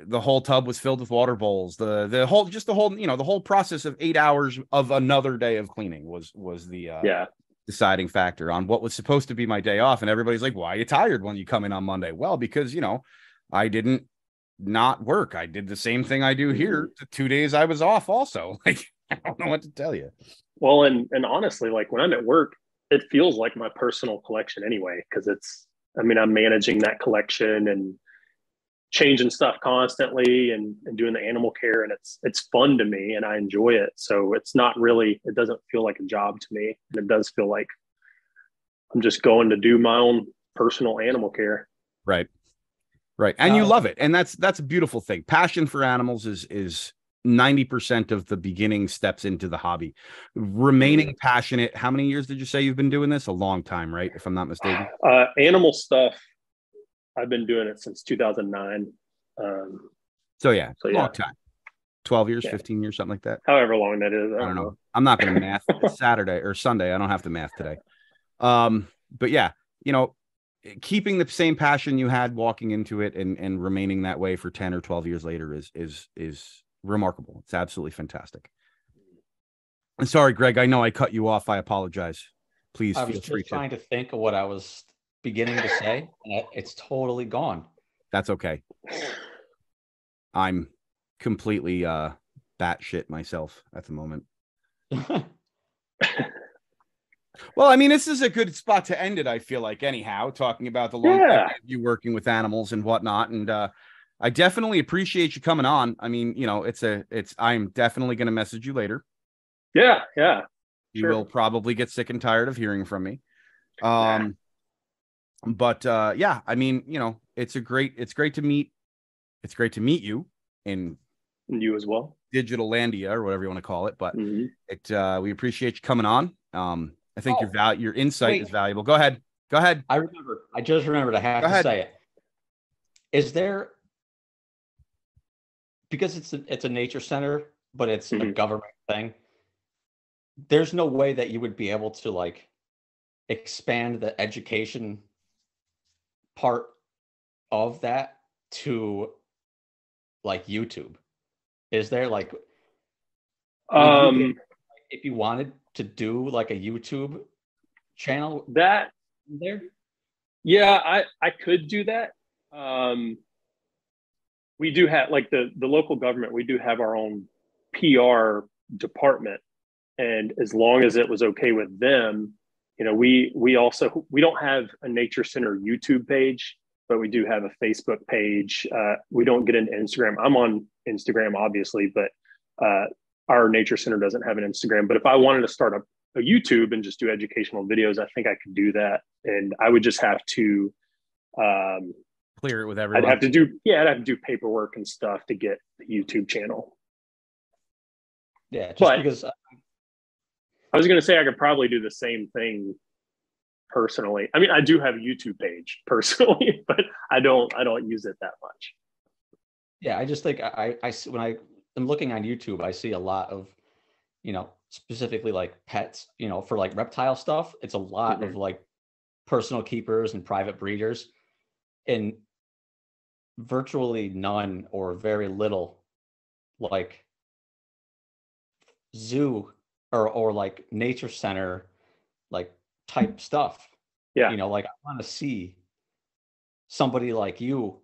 the whole tub was filled with water bowls. The whole process of 8 hours of another day of cleaning was the deciding factor on what was supposed to be my day off. And everybody's like, why are you tired when you come in on Monday? Well, because, you know, I didn't not work. I did the same thing I do here. The 2 days I was off also. Like, I don't know what to tell you. Well, and honestly, like when I'm at work, it feels like my personal collection anyway, because I'm managing that collection, and changing stuff constantly and doing the animal care, and it's fun to me and I enjoy it. So it's not really, it doesn't feel like a job to me, and it does feel like I'm just going to do my own personal animal care. Right. And you love it. And that's a beautiful thing. Passion for animals is 90% of the beginning steps into the hobby. Remaining passionate. How many years did you say you've been doing this? A long time, right? If I'm not mistaken. Animal stuff, I've been doing it since 2009. So long time. 12 years, 15 years, something like that. However long that is. I don't know. I'm not going to math. It's Saturday or Sunday. I don't have to math today. But yeah, you know, keeping the same passion you had walking into it and remaining that way for 10 or 12 years later is remarkable. It's absolutely fantastic. I'm sorry, Greg, I know I cut you off. I apologize. Please I was just trying to think of what I was beginning to say, and it's totally gone. That's okay. I'm completely batshit myself at the moment. Well, I mean, this is a good spot to end it, I feel like, anyhow, talking about the longevity of you working with animals and whatnot. And I definitely appreciate you coming on. I mean, you know, I'm definitely going to message you later. Yeah. You will probably get sick and tired of hearing from me. But yeah, I mean, you know, it's great to meet you and you as well. Digital Landia or whatever you want to call it. But we appreciate you coming on. I think your insight is valuable. Go ahead. I just remembered I have to say it. Is there, because it's a nature center, but it's a government thing, there's no way that you would be able to like expand the education part of that to like YouTube? Is there like, if you wanted to do like a YouTube channel that there? Yeah, I could do that. We do have like the local government, we do have our own PR department. And as long as it was okay with them, you know, we don't have a nature center YouTube page, but we do have a Facebook page. We don't get into Instagram. I'm on Instagram, obviously, but our nature center doesn't have an Instagram. But if I wanted to start a YouTube and just do educational videos, I think I could do that. And I would just have to clear it with everyone. I'd have to do paperwork and stuff to get the YouTube channel. Yeah, because I was going to say I could probably do the same thing personally. I mean, I do have a YouTube page personally, but I don't use it that much. Yeah, I just think I when I am looking on YouTube, I see a lot of, you know, specifically like pets, you know, for like reptile stuff. It's a lot of like personal keepers and private breeders, and virtually none or very little like zoo or like nature center like type stuff. Yeah, you know, like I want to see somebody like you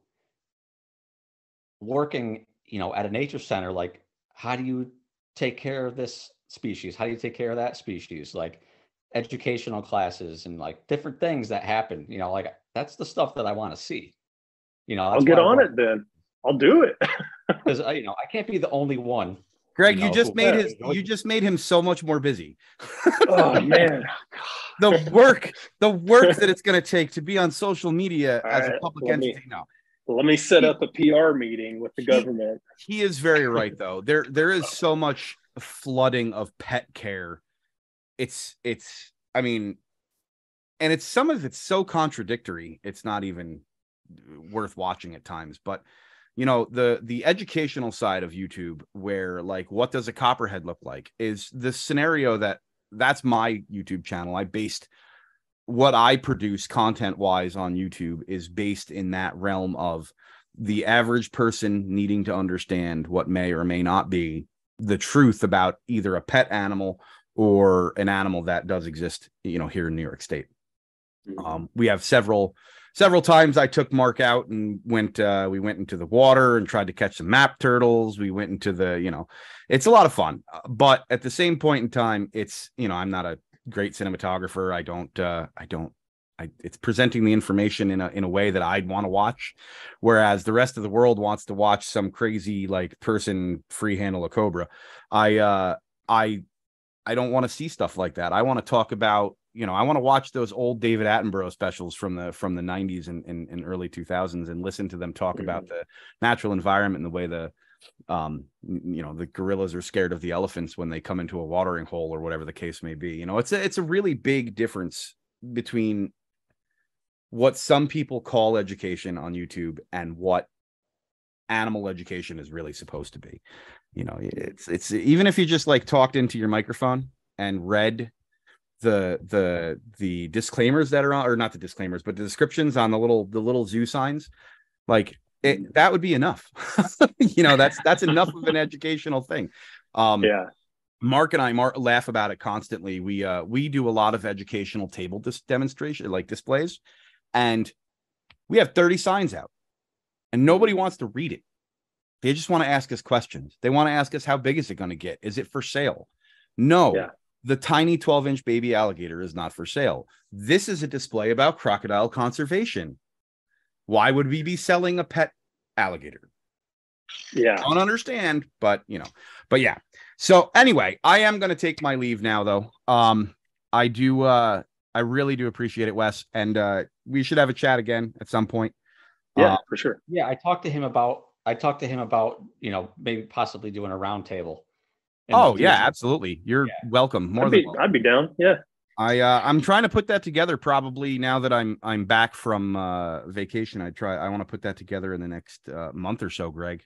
working, you know, at a nature center. Like, how do you take care of this species? How do you take care of that species? Like educational classes and like different things that happen, you know, like that's the stuff that I want to see. You know, I'll get on it then. I'll do it. Because you know, I can't be the only one. Greg, you just made him so much more busy. Oh man. the work that it's going to take to be on social media as a public entity now. Let me set up a PR meeting with the government. He is very right, though. There is so much flooding of pet care. I mean, and it's some of it's so contradictory. It's not even worth watching at times. But you know, the educational side of YouTube, where like, what does a copperhead look like, is the scenario that's my YouTube channel. I based what I produce content wise on YouTube is based in that realm of the average person needing to understand what may or may not be the truth about either a pet animal or an animal that does exist, you know, here in New York State. We have several times I took Mark out and we went into the water and tried to catch some map turtles. We went into it's a lot of fun, but at the same point in time, it's, you know, I'm not a great cinematographer. I don't it's presenting the information in a way that I'd want to watch, whereas the rest of the world wants to watch some crazy like person free handle a cobra. I don't want to see stuff like that. I want to talk about, I want to watch those old David Attenborough specials from the 90s and early 2000s and listen to them talk about the natural environment and the way the gorillas are scared of the elephants when they come into a watering hole or whatever the case may be. It's a really big difference between what some people call education on YouTube and what animal education is really supposed to be. It's even if you just like talked into your microphone and read the disclaimers that are on, or not the disclaimers, but the descriptions on the little zoo signs, like that would be enough. That's enough of an educational thing. Mark and I laugh about it constantly. We do a lot of educational table demonstration, like displays, and we have 30 signs out and nobody wants to read it. They just want to ask us questions. They want to ask us, how big is it going to get? Is it for sale? No, the tiny 12-inch baby alligator is not for sale. This is a display about crocodile conservation. Why would we be selling a pet alligator? I don't understand, but yeah. So anyway, I am going to take my leave now, though. I really do appreciate it, Wes, and we should have a chat again at some point. Yeah, for sure. Yeah, I talked to him about maybe possibly doing a round table. Oh yeah, absolutely. You're welcome. I'd be down. Yeah. I'm trying to put that together probably now that I'm back from vacation. I want to put that together in the next month or so, Greg.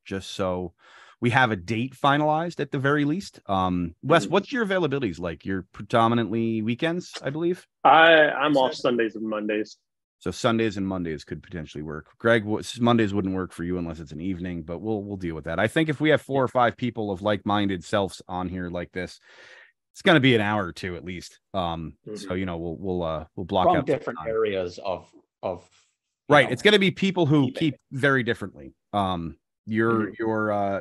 Just so we have a date finalized at the very least. Wes, what's your availabilities like? You're predominantly weekends, I believe. I'm off Sundays and Mondays. So Sundays and Mondays could potentially work. Greg, Mondays wouldn't work for you unless it's an evening, but we'll deal with that. I think if we have 4 or 5 people of like-minded selves on here like this, it's going to be an hour or two at least. So we'll block from out different areas of right. It's going to be people who keep very differently. Your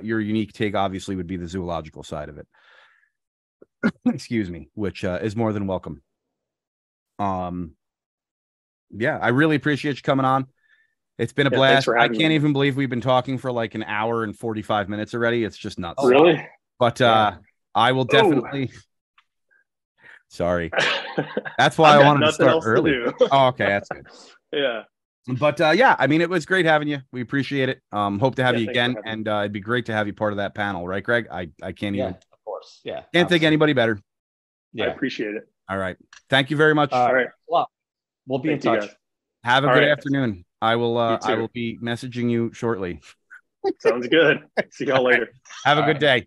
unique take obviously would be the zoological side of it. Excuse me, which is more than welcome. Yeah, I really appreciate you coming on. It's been a blast. I can't even believe we've been talking for like an hour and 45 minutes already. It's just nuts. Really? But I will definitely. Sorry. That's why I wanted to start early. Oh, okay, that's good. Yeah. But I mean, it was great having you. We appreciate it. Hope to have you again, and it'd be great to have you part of that panel, right, Greg? I can't even. Of course. Yeah. Can't think anybody better. Yeah. I appreciate it. All right. Thank you very much. All right. Well, we'll be in touch. Have a good afternoon. I will be messaging you shortly. Sounds good. See y'all later. Have a good day.